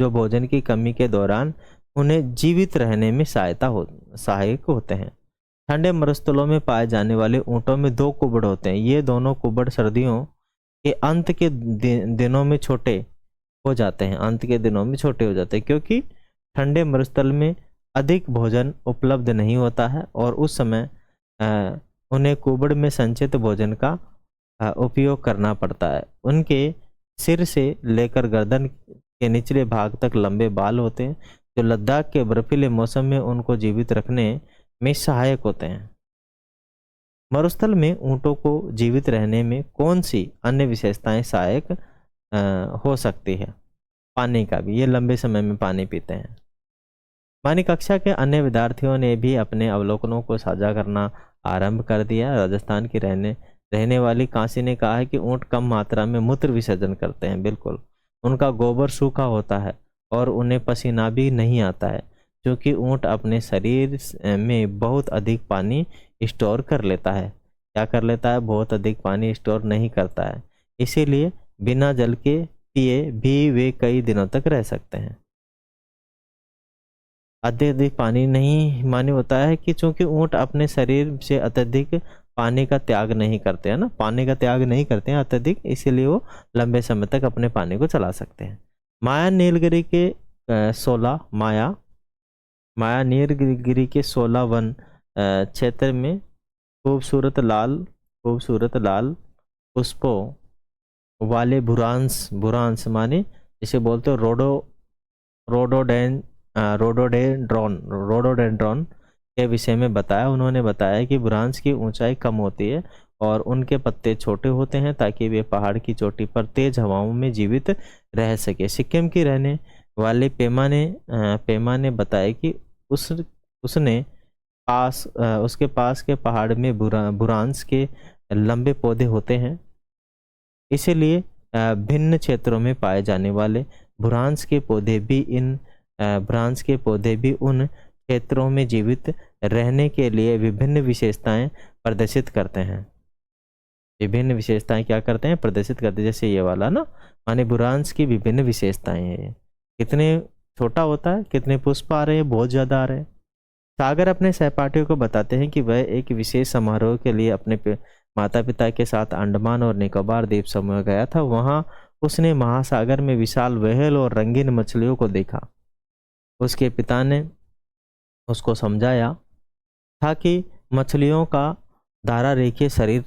[SPEAKER 1] भोजन की कमी के दौरान उन्हें जीवित रहने में सहायक होते हैं। ठंडे मरुस्थलों में पाए जाने वाले ऊँटों में 2 कुबड़ होते हैं। ये दोनों कुबड़ सर्दियों के अंत के दिनों में छोटे हो जाते हैं, क्योंकि ठंडे मरुस्थल में अधिक भोजन उपलब्ध नहीं होता है और उस समय उन्हें कुबड़ में संचित भोजन का उपयोग करना पड़ता है। उनके सिर से लेकर गर्दन के निचले भाग तक लंबे बाल होते हैं, जो लद्दाख के बर्फीले मौसम में उनको जीवित रखने में सहायक होते हैं। मरुस्थल में ऊँटों को जीवित रहने में कौन सी अन्य विशेषताएं सहायक हो सकती है? पानी का भी, ये लंबे समय में पानी पीते हैं। मानी कक्षा के अन्य विद्यार्थियों ने भी अपने अवलोकनों को साझा करना आरंभ कर दिया। राजस्थान की रहने वाली कांसी ने कहा है कि ऊँट कम मात्रा में मूत्र विसर्जन करते हैं। बिल्कुल, उनका गोबर सूखा होता है और उन्हें पसीना भी नहीं आता है, क्योंकि ऊँट अपने शरीर में बहुत अधिक पानी स्टोर कर लेता है। क्या कर लेता है? बहुत अधिक पानी स्टोर नहीं करता है, इसीलिए बिना जल के पिए भी वे कई दिनों तक रह सकते हैं। अत्यधिक पानी नहीं माने होता है कि चूंकि ऊँट अपने शरीर से अत्यधिक पानी का त्याग नहीं करते हैं ना, पानी का त्याग नहीं करते हैं अत्यधिक, इसीलिए वो लंबे समय तक अपने पानी को चला सकते हैं। माया नीलगिरी के 16 माया नीलगिरी के 16 वन क्षेत्र में खूबसूरत लाल पुष्पों वाले बुरांस माने जिसे बोलते हो रोडोडेंड्रॉन के विषय में बताया। उन्होंने बताया कि बुरांस की ऊंचाई कम होती है और उनके पत्ते छोटे होते हैं ताकि वे पहाड़ की चोटी पर तेज हवाओं में जीवित रह सके। सिक्किम की रहने वाले पेमा ने बताया कि उसके पास के पहाड़ में बुरांस के लंबे पौधे होते हैं, इसीलिए भिन्न क्षेत्रों में पाए जाने वाले बुरांस के पौधे भी उन क्षेत्रों में जीवित रहने के लिए विभिन्न विशेषताएं प्रदर्शित करते हैं। विभिन्न विशेषताएं क्या करते हैं? प्रदर्शित करते हैं। जैसे ये वाला ना, माने बुरांस की विभिन्न विशेषताएं हैं। कितने छोटा होता है, कितने पुष्प आ रहे हैं, बहुत ज़्यादा आ रहे हैं। सागर अपने सहपाठियों को बताते हैं कि वह एक विशेष समारोह के लिए अपने माता पिता के साथ अंडमान और निकोबार द्वीप समूह गया था। वहां उसने महासागर में विशाल व्हेल और रंगीन मछलियों को देखा। उसके पिता ने उसको समझाया था कि मछलियों का धारा रेखीय शरीर,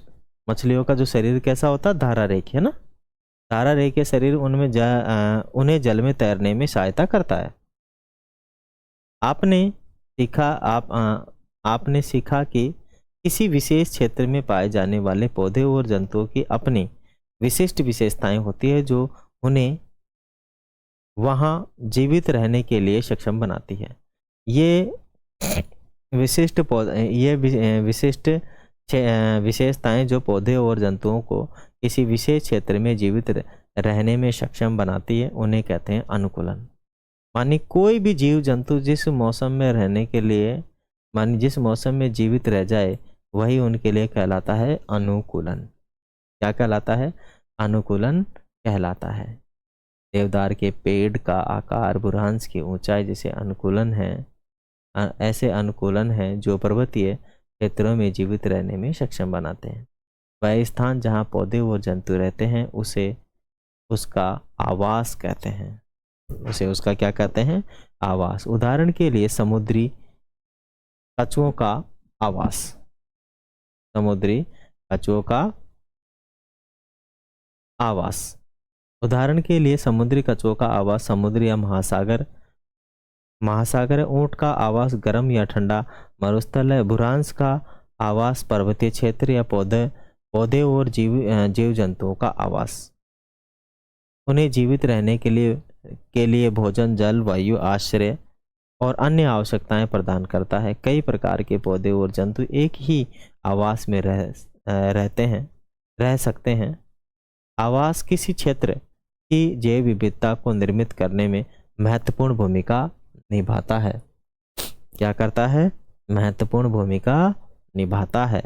[SPEAKER 1] मछलियों का जो शरीर कैसा होता है, धारा रेखीय, है ना। धारा रेखीय शरीर उन्हें जल में तैरने में सहायता करता है। आपने आपने सीखा कि किसी विशेष क्षेत्र में पाए जाने वाले पौधे और जंतुओं की अपनी विशिष्ट विशेषताएं होती है जो उन्हें वहां जीवित रहने के लिए सक्षम बनाती है। ये विशिष्ट पौधे ये विशिष्ट विशेषताएं जो पौधे और जंतुओं को किसी विशेष क्षेत्र में जीवित रहने में सक्षम बनाती है उन्हें कहते हैं अनुकूलन। मानी कोई भी जीव जंतु जिस मौसम में रहने के लिए, मानी जिस मौसम में जीवित रह जाए वही उनके लिए कहलाता है अनुकूलन। क्या कहलाता है? अनुकूलन कहलाता है। देवदार के पेड़ का आकार, बुरांश की ऊंचाई जैसे अनुकूलन है, ऐसे अनुकूलन हैं जो पर्वतीय क्षेत्रों में जीवित रहने में सक्षम बनाते हैं। वह स्थान जहाँ पौधे और जंतु रहते हैं उसे उसका आवास कहते हैं। उसे उसका क्या कहते हैं? आवास। उदाहरण के लिए समुद्री कछुओं का आवास, समुद्री कछुओं का आवास। उदाहरण के लिए समुद्री कछुओं का आवास समुद्र या महासागर है। ऊंट का आवास गर्म या ठंडा मरुस्थल है। बुरांश का आवास पर्वतीय क्षेत्र या पौधे और जीव जंतुओं का आवास उन्हें जीवित रहने के लिए भोजन, जल, वायु, आश्रय और अन्य आवश्यकताएं प्रदान करता है। कई प्रकार के पौधे और जंतु एक ही आवास में रह सकते हैं। आवास किसी क्षेत्र की जैव विविधता को निर्मित करने में महत्वपूर्ण भूमिका निभाता है। क्या करता है? महत्वपूर्ण भूमिका निभाता है।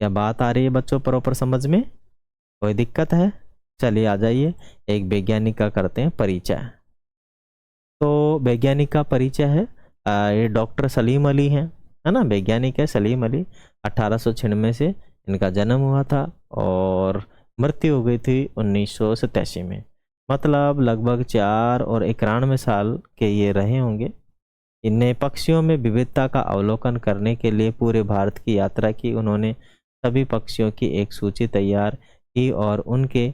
[SPEAKER 1] क्या बात आ रही है बच्चों प्रॉपर समझ में? कोई दिक्कत है? चलिए आ जाइए, एक वैज्ञानिक का करते हैं परिचय। तो वैज्ञानिक का परिचय है, ये डॉक्टर सलीम अली हैं, है ना। वैज्ञानिक है सलीम अली। 1896 से इनका जन्म हुआ था और मृत्यु हो गई थी 1987 में। मतलब लगभग 4 और 91 साल के ये रहे होंगे। इनने पक्षियों में विविधता का अवलोकन करने के लिए पूरे भारत की यात्रा की। उन्होंने सभी पक्षियों की एक सूची तैयार की और उनके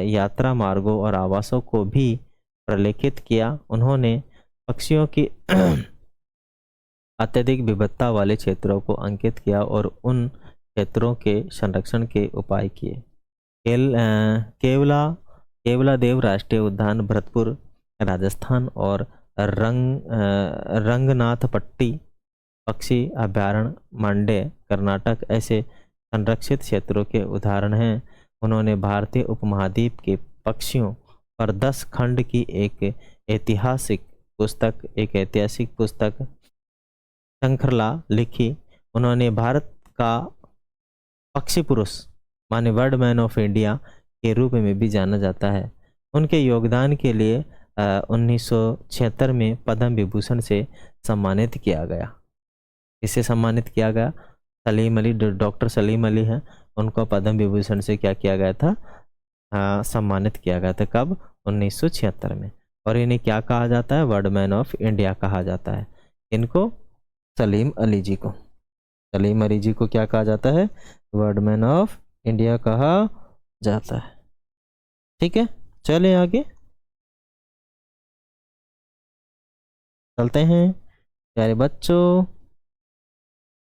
[SPEAKER 1] यात्रा मार्गों और आवासों को भी प्रलेखित किया। उन्होंने पक्षियों की अत्यधिक विविधता वाले क्षेत्रों को अंकित किया और उन क्षेत्रों के संरक्षण के उपाय किए। केवला देव राष्ट्रीय उद्यान भरतपुर राजस्थान और रंगनाथपट्टी पक्षी अभयारण्य मांडे कर्नाटक ऐसे संरक्षित क्षेत्रों के उदाहरण हैं। उन्होंने भारतीय उपमहाद्वीप के पक्षियों पर 10 खंड की एक ऐतिहासिक पुस्तक श्रृंखला लिखी। उन्होंने भारत का पक्षी पुरुष माने वर्ल्ड मैन ऑफ इंडिया के रूप में भी जाना जाता है। उनके योगदान के लिए 1976 में पद्म विभूषण से सम्मानित किया गया। इससे सम्मानित किया गया सलीम अली, डॉक्टर सलीम अली हैं, उनको पद्म विभूषण से क्या किया गया था? सम्मानित किया गया था। कब? 1976 में। और इन्हें क्या कहा जाता है? वर्ल्ड मैन ऑफ इंडिया कहा जाता है। इनको सलीम अली जी को, सलीम अली जी को क्या कहा जाता है? वर्ल्ड मैन ऑफ इंडिया कहा जाता है। ठीक है, चले आगे चलते हैं। प्यारे बच्चों,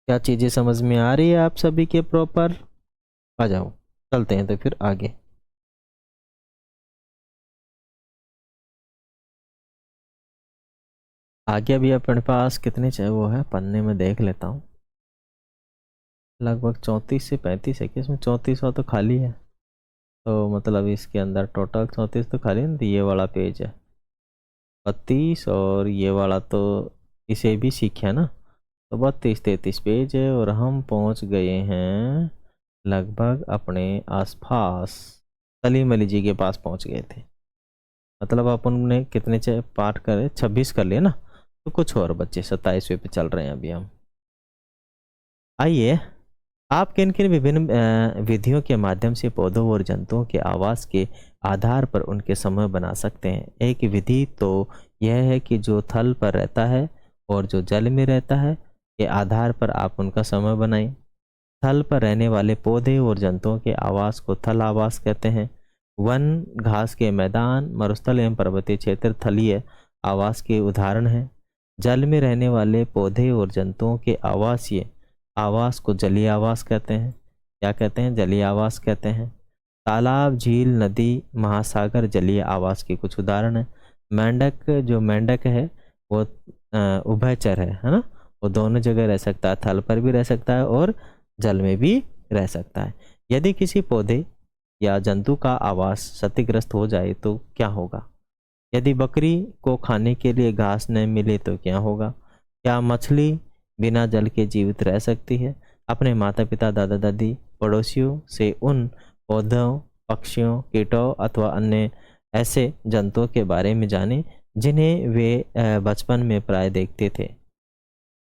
[SPEAKER 1] क्या चीजें समझ में आ रही है आप सभी के प्रॉपर? आ जाओ, चलते हैं तो फिर आगे। आगे अभी अपने पास कितने चाहे वो है पन्ने में देख लेता हूँ। लगभग 34 से 35 है कि इसमें 34वां तो खाली है। तो मतलब इसके अंदर टोटल 34 तो खाली है। ये वाला पेज है 32 और ये वाला तो इसे भी सीखे ना, तो 32-33 पेज है और हम पहुंच गए हैं लगभग अपने आसपास सलीम अली जी के पास पहुंच गए थे। मतलब अपन ने कितने पाठ करे? 26 कर लिए ना, तो कुछ और बच्चे 27वें पे चल रहे हैं अभी हम। आइए, आप किन किन विभिन्न विधियों के माध्यम से पौधों और जंतुओं के आवास के आधार पर उनके समूह बना सकते हैं। एक विधि तो यह है कि जो थल पर रहता है और जो जल में रहता है, के आधार पर आप उनका समूह बनाएं। थल पर रहने वाले पौधे और जंतुओं के आवास को थल आवास कहते हैं। वन, घास के मैदान, मरुस्थल एवं पर्वतीय क्षेत्र थलीय आवास के उदाहरण हैं। जल में रहने वाले पौधे और जंतुओं के आवासीय आवास को जलीय आवास कहते हैं। क्या कहते हैं? जलीय आवास कहते हैं। तालाब, झील, नदी, महासागर जलीय आवास के कुछ उदाहरण हैं। मेंढक, जो मेंढक है वो उभयचर है ना, वो दोनों जगह रह सकता है, थल पर भी रह सकता है और जल में भी रह सकता है। यदि किसी पौधे या जंतु का आवास क्षतिग्रस्त हो जाए तो क्या होगा? यदि बकरी को खाने के लिए घास न मिले तो क्या होगा? क्या मछली बिना जल के जीवित रह सकती है? अपने माता पिता, दादा दादी, पड़ोसियों से उन पौधों, पक्षियों, कीटों अथवा अन्य ऐसे जंतुओं के बारे में जानें जिन्हें वे बचपन में प्राय देखते थे,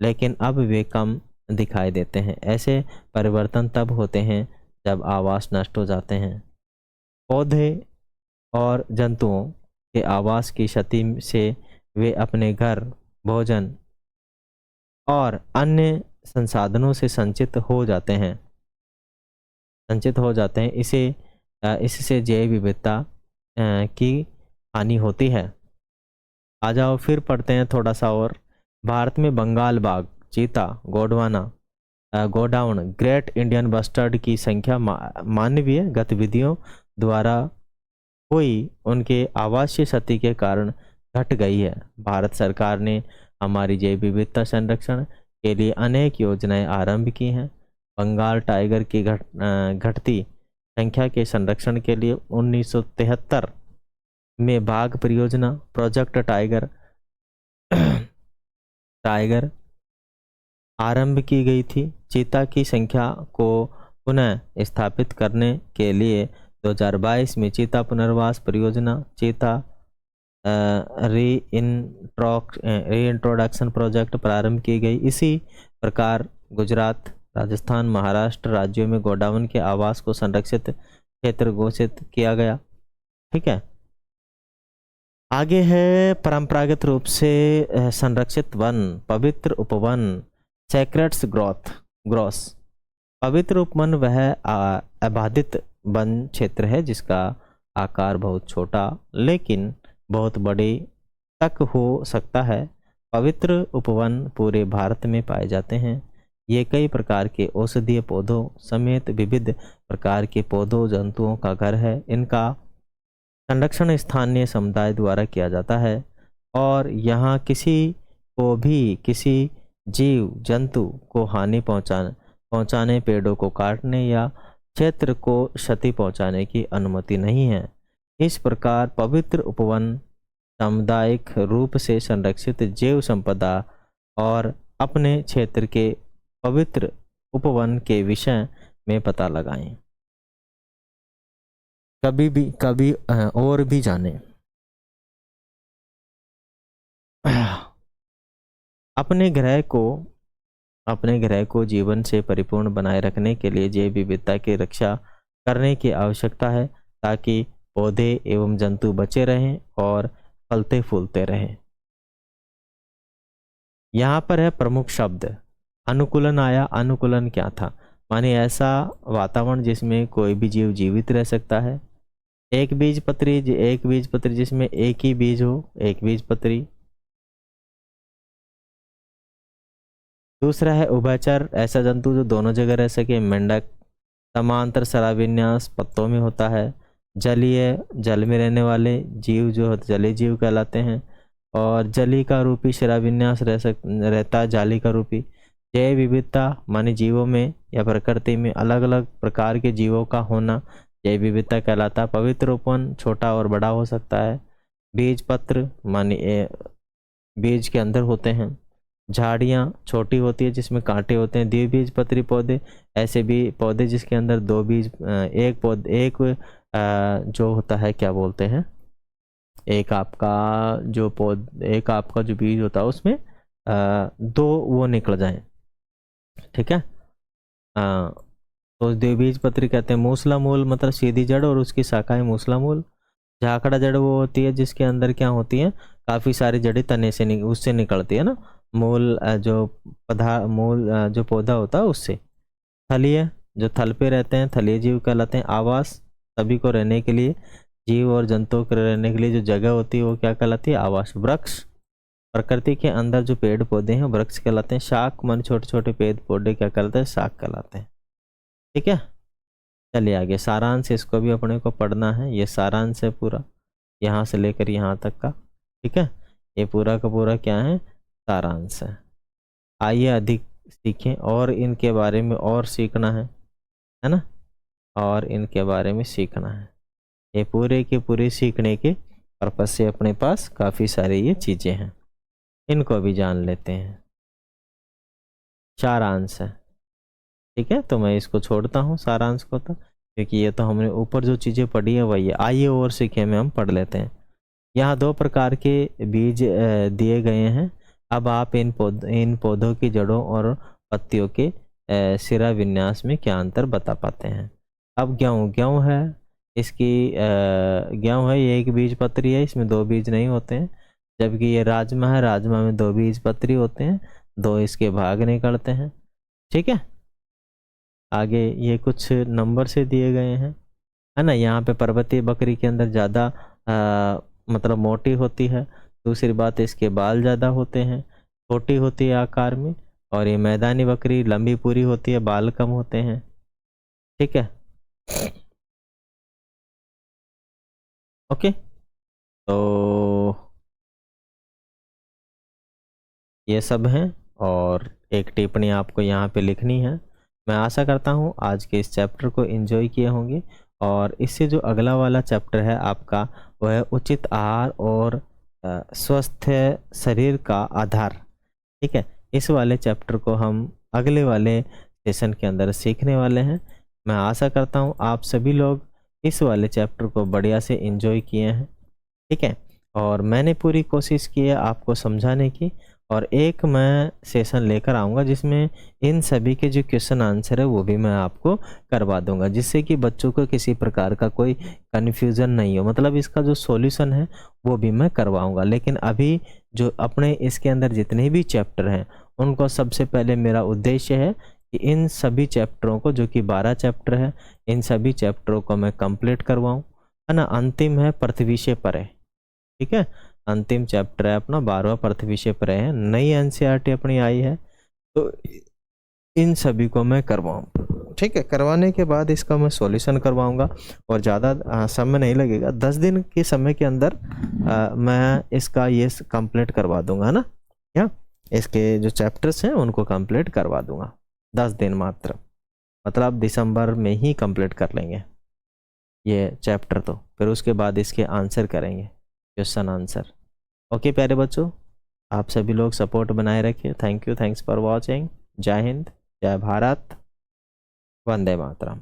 [SPEAKER 1] लेकिन अब वे कम दिखाई देते हैं। ऐसे परिवर्तन तब होते हैं जब आवास नष्ट हो जाते हैं। पौधे और जंतुओं के आवास की क्षति से वे अपने घर, भोजन और अन्य संसाधनों से संचित हो जाते हैं। इससे जैव विविधता की हानि होती है। आ जाओ फिर पढ़ते हैं थोड़ा सा और। भारत में बंगाल बाघ, चीता, गोडाउन, ग्रेट इंडियन बस्टर्ड की संख्या मानवीय गतिविधियों द्वारा हुई उनके आवासीय क्षति के कारण घट गई है। भारत सरकार ने हमारी जैव विविधता संरक्षण के लिए अनेक योजनाएं आरंभ की हैं। बंगाल टाइगर की घटती संख्या के संरक्षण के लिए 1973 में बाघ परियोजना, प्रोजेक्ट टाइगर आरंभ की गई थी। चीता की संख्या को पुनः स्थापित करने के लिए 2022 में चीता पुनर्वास परियोजना, चीता रीइंट्रोडक्शन प्रोजेक्ट प्रारंभ की गई। इसी प्रकार गुजरात, राजस्थान, महाराष्ट्र राज्यों में गोडाउन के आवास को संरक्षित क्षेत्र घोषित किया गया। ठीक है, आगे है परंपरागत रूप से संरक्षित वन, पवित्र उपवन, सेक्रेट्स ग्रोस। पवित्र उपवन वह आबादित वन क्षेत्र है जिसका आकार बहुत छोटा लेकिन बहुत बड़े तक हो सकता है। पवित्र उपवन पूरे भारत में पाए जाते हैं। ये कई प्रकार के औषधीय पौधों समेत विविध प्रकार के पौधों, जंतुओं का घर है। इनका संरक्षण स्थानीय समुदाय द्वारा किया जाता है और यहाँ किसी को भी किसी जीव जंतु को हानि पहुँचाने, पेड़ों को काटने या क्षेत्र को क्षति पहुँचाने की अनुमति नहीं है। इस प्रकार पवित्र उपवन सामुदायिक रूप से संरक्षित जैव संपदा और अपने क्षेत्र के पवित्र उपवन के विषय में पता लगाएं। कभी और भी जाने। अपने ग्रह को जीवन से परिपूर्ण बनाए रखने के लिए जैव विविधता की रक्षा करने की आवश्यकता है ताकि पौधे एवं जंतु बचे रहें और फलते फूलते रहें। यहाँ पर है प्रमुख शब्द। अनुकूलन आया। अनुकूलन क्या था? माने ऐसा वातावरण जिसमें कोई भी जीव जीवित रह सकता है। एक बीजपत्री जिसमें एक ही बीज हो, एक बीजपत्री। दूसरा है उभयचर, ऐसा जंतु जो दोनों जगह रह सके, मेंढक। समांतर शराविन्यास पत्तों में होता है। जलीय, जल में रहने वाले जीव जो जलीय जीव कहलाते हैं और जली का रूपी शराविन्यास रहता है जाली का रूपी। जैव विविधता माने जीवों में या प्रकृति में अलग अलग प्रकार के जीवों का होना जैव विविधता कहलाता है। पवित्र उपवन छोटा और बड़ा हो सकता है। बीज पत्र माने बीज के अंदर होते हैं। झाड़ियाँ छोटी होती है जिसमें कांटे होते हैं। द्विबीजपत्री पौधे एक जो होता है क्या बोलते हैं, एक आपका जो बीज होता है उसमें दो वो निकल जाएं। ठीक है, तो द्विबीजपत्री कहते हैं। मूसला मूल मतलब सीधी जड़ और उसकी शाखाएं मूसला मूल। झाकड़ा जड़ वो होती है जिसके अंदर क्या होती है, काफ़ी सारी जड़ें तने से उससे निकलती है ना, मूल जो पौधा होता है उससे। थलीय, जो थल पे रहते हैं, थलीय जीव कहलाते हैं। आवास, सभी को रहने के लिए, जीव और जंतुओं के रहने के लिए जो जगह होती है वो क्या कहलाती है, आवास। वृक्ष, प्रकृति के अंदर जो पेड़ पौधे हैं वृक्ष कहलाते हैं। शाक, मन छोटे छोटे पेड़ पौधे क्या कहलाते हैं, शाक कहलाते हैं। ठीक है, चलिए आगे सारांश, इसको भी अपने को पढ़ना है। ये सारांश है पूरा, यहाँ से लेकर यहाँ तक का। ठीक है, ये पूरा का पूरा क्या है, सारांश है। आइए अधिक सीखें और इनके बारे में और सीखना है ना, और इनके बारे में सीखना है। ये पूरे के पूरे सीखने के पर्पस से अपने पास काफ़ी सारी ये चीज़ें हैं, इनको भी जान लेते हैं। सारांश है, ठीक है, तो मैं इसको छोड़ता हूँ सारांश को, तो क्योंकि ये तो हमने ऊपर जो चीज़ें पढ़ी है वही है। आइए और सीखे में हम पढ़ लेते हैं। यहाँ 2 प्रकार के बीज दिए गए हैं। अब आप इन पौधों की जड़ों और पत्तियों के सिरा विन्यास में क्या अंतर बता पाते हैं। अब गेहूँ है, इसकी गेहूँ है, ये एक बीज पत्री है, इसमें 2 बीज नहीं होते हैं। जबकि ये राजमा है, राजमा में 2 बीज पत्री होते हैं, 2 इसके भाग निकलते हैं। ठीक है, आगे ये कुछ नंबर से दिए गए हैं, है ना। यहाँ पे पर्वतीय बकरी के अंदर ज़्यादा मतलब मोटी होती है। दूसरी बात, इसके बाल ज़्यादा होते हैं, छोटी होती है आकार में। और ये मैदानी बकरी लंबी पूरी होती है, बाल कम होते हैं। ठीक है, ओके, तो ये सब हैं और एक टिप्पणी आपको यहाँ पे लिखनी है। मैं आशा करता हूँ आज के इस चैप्टर को एंजॉय किए होंगे। और इससे जो अगला वाला चैप्टर है आपका, वह है उचित आहार और स्वस्थ शरीर का आधार। ठीक है, इस वाले चैप्टर को हम अगले वाले सेशन के अंदर सीखने वाले हैं। मैं आशा करता हूँ आप सभी लोग इस वाले चैप्टर को बढ़िया से एंजॉय किए हैं। ठीक है, और मैंने पूरी कोशिश की है आपको समझाने की। और एक मैं सेशन लेकर आऊँगा जिसमें इन सभी के जो क्वेश्चन आंसर है वो भी मैं आपको करवा दूंगा, जिससे कि बच्चों को किसी प्रकार का कोई कन्फ्यूज़न नहीं हो। मतलब इसका जो सॉल्यूशन है वो भी मैं करवाऊंगा। लेकिन अभी जो अपने इसके अंदर जितने भी चैप्टर हैं उनको सबसे पहले मेरा उद्देश्य है कि इन सभी चैप्टरों को, जो कि 12 चैप्टर है, इन सभी चैप्टरों को मैं कंप्लीट करवाऊँ, है ना। अंतिम है पृथ्वी से परे। ठीक है, अंतिम चैप्टर है अपना 12वां पृथ्वी से परे है। नई एनसीईआरटी अपनी आई है, तो इन सभी को मैं करवाऊँ। ठीक है, करवाने के बाद इसका मैं सॉल्यूशन करवाऊंगा और ज़्यादा समय नहीं लगेगा। 10 दिन के समय के अंदर मैं इसका ये कंप्लीट करवा दूंगा, है ना। क्या इसके जो चैप्टर्स हैं उनको कंप्लीट करवा दूंगा, 10 दिन मात्र। मतलब दिसंबर में ही कंप्लीट कर लेंगे ये चैप्टर। तो फिर उसके बाद इसके आंसर करेंगे, क्वेश्चन आंसर। ओके प्यारे बच्चों, आप सभी लोग सपोर्ट बनाए रखिए। Thank you, thanks for watching. जय हिंद, जय भारत, वंदे मातरम।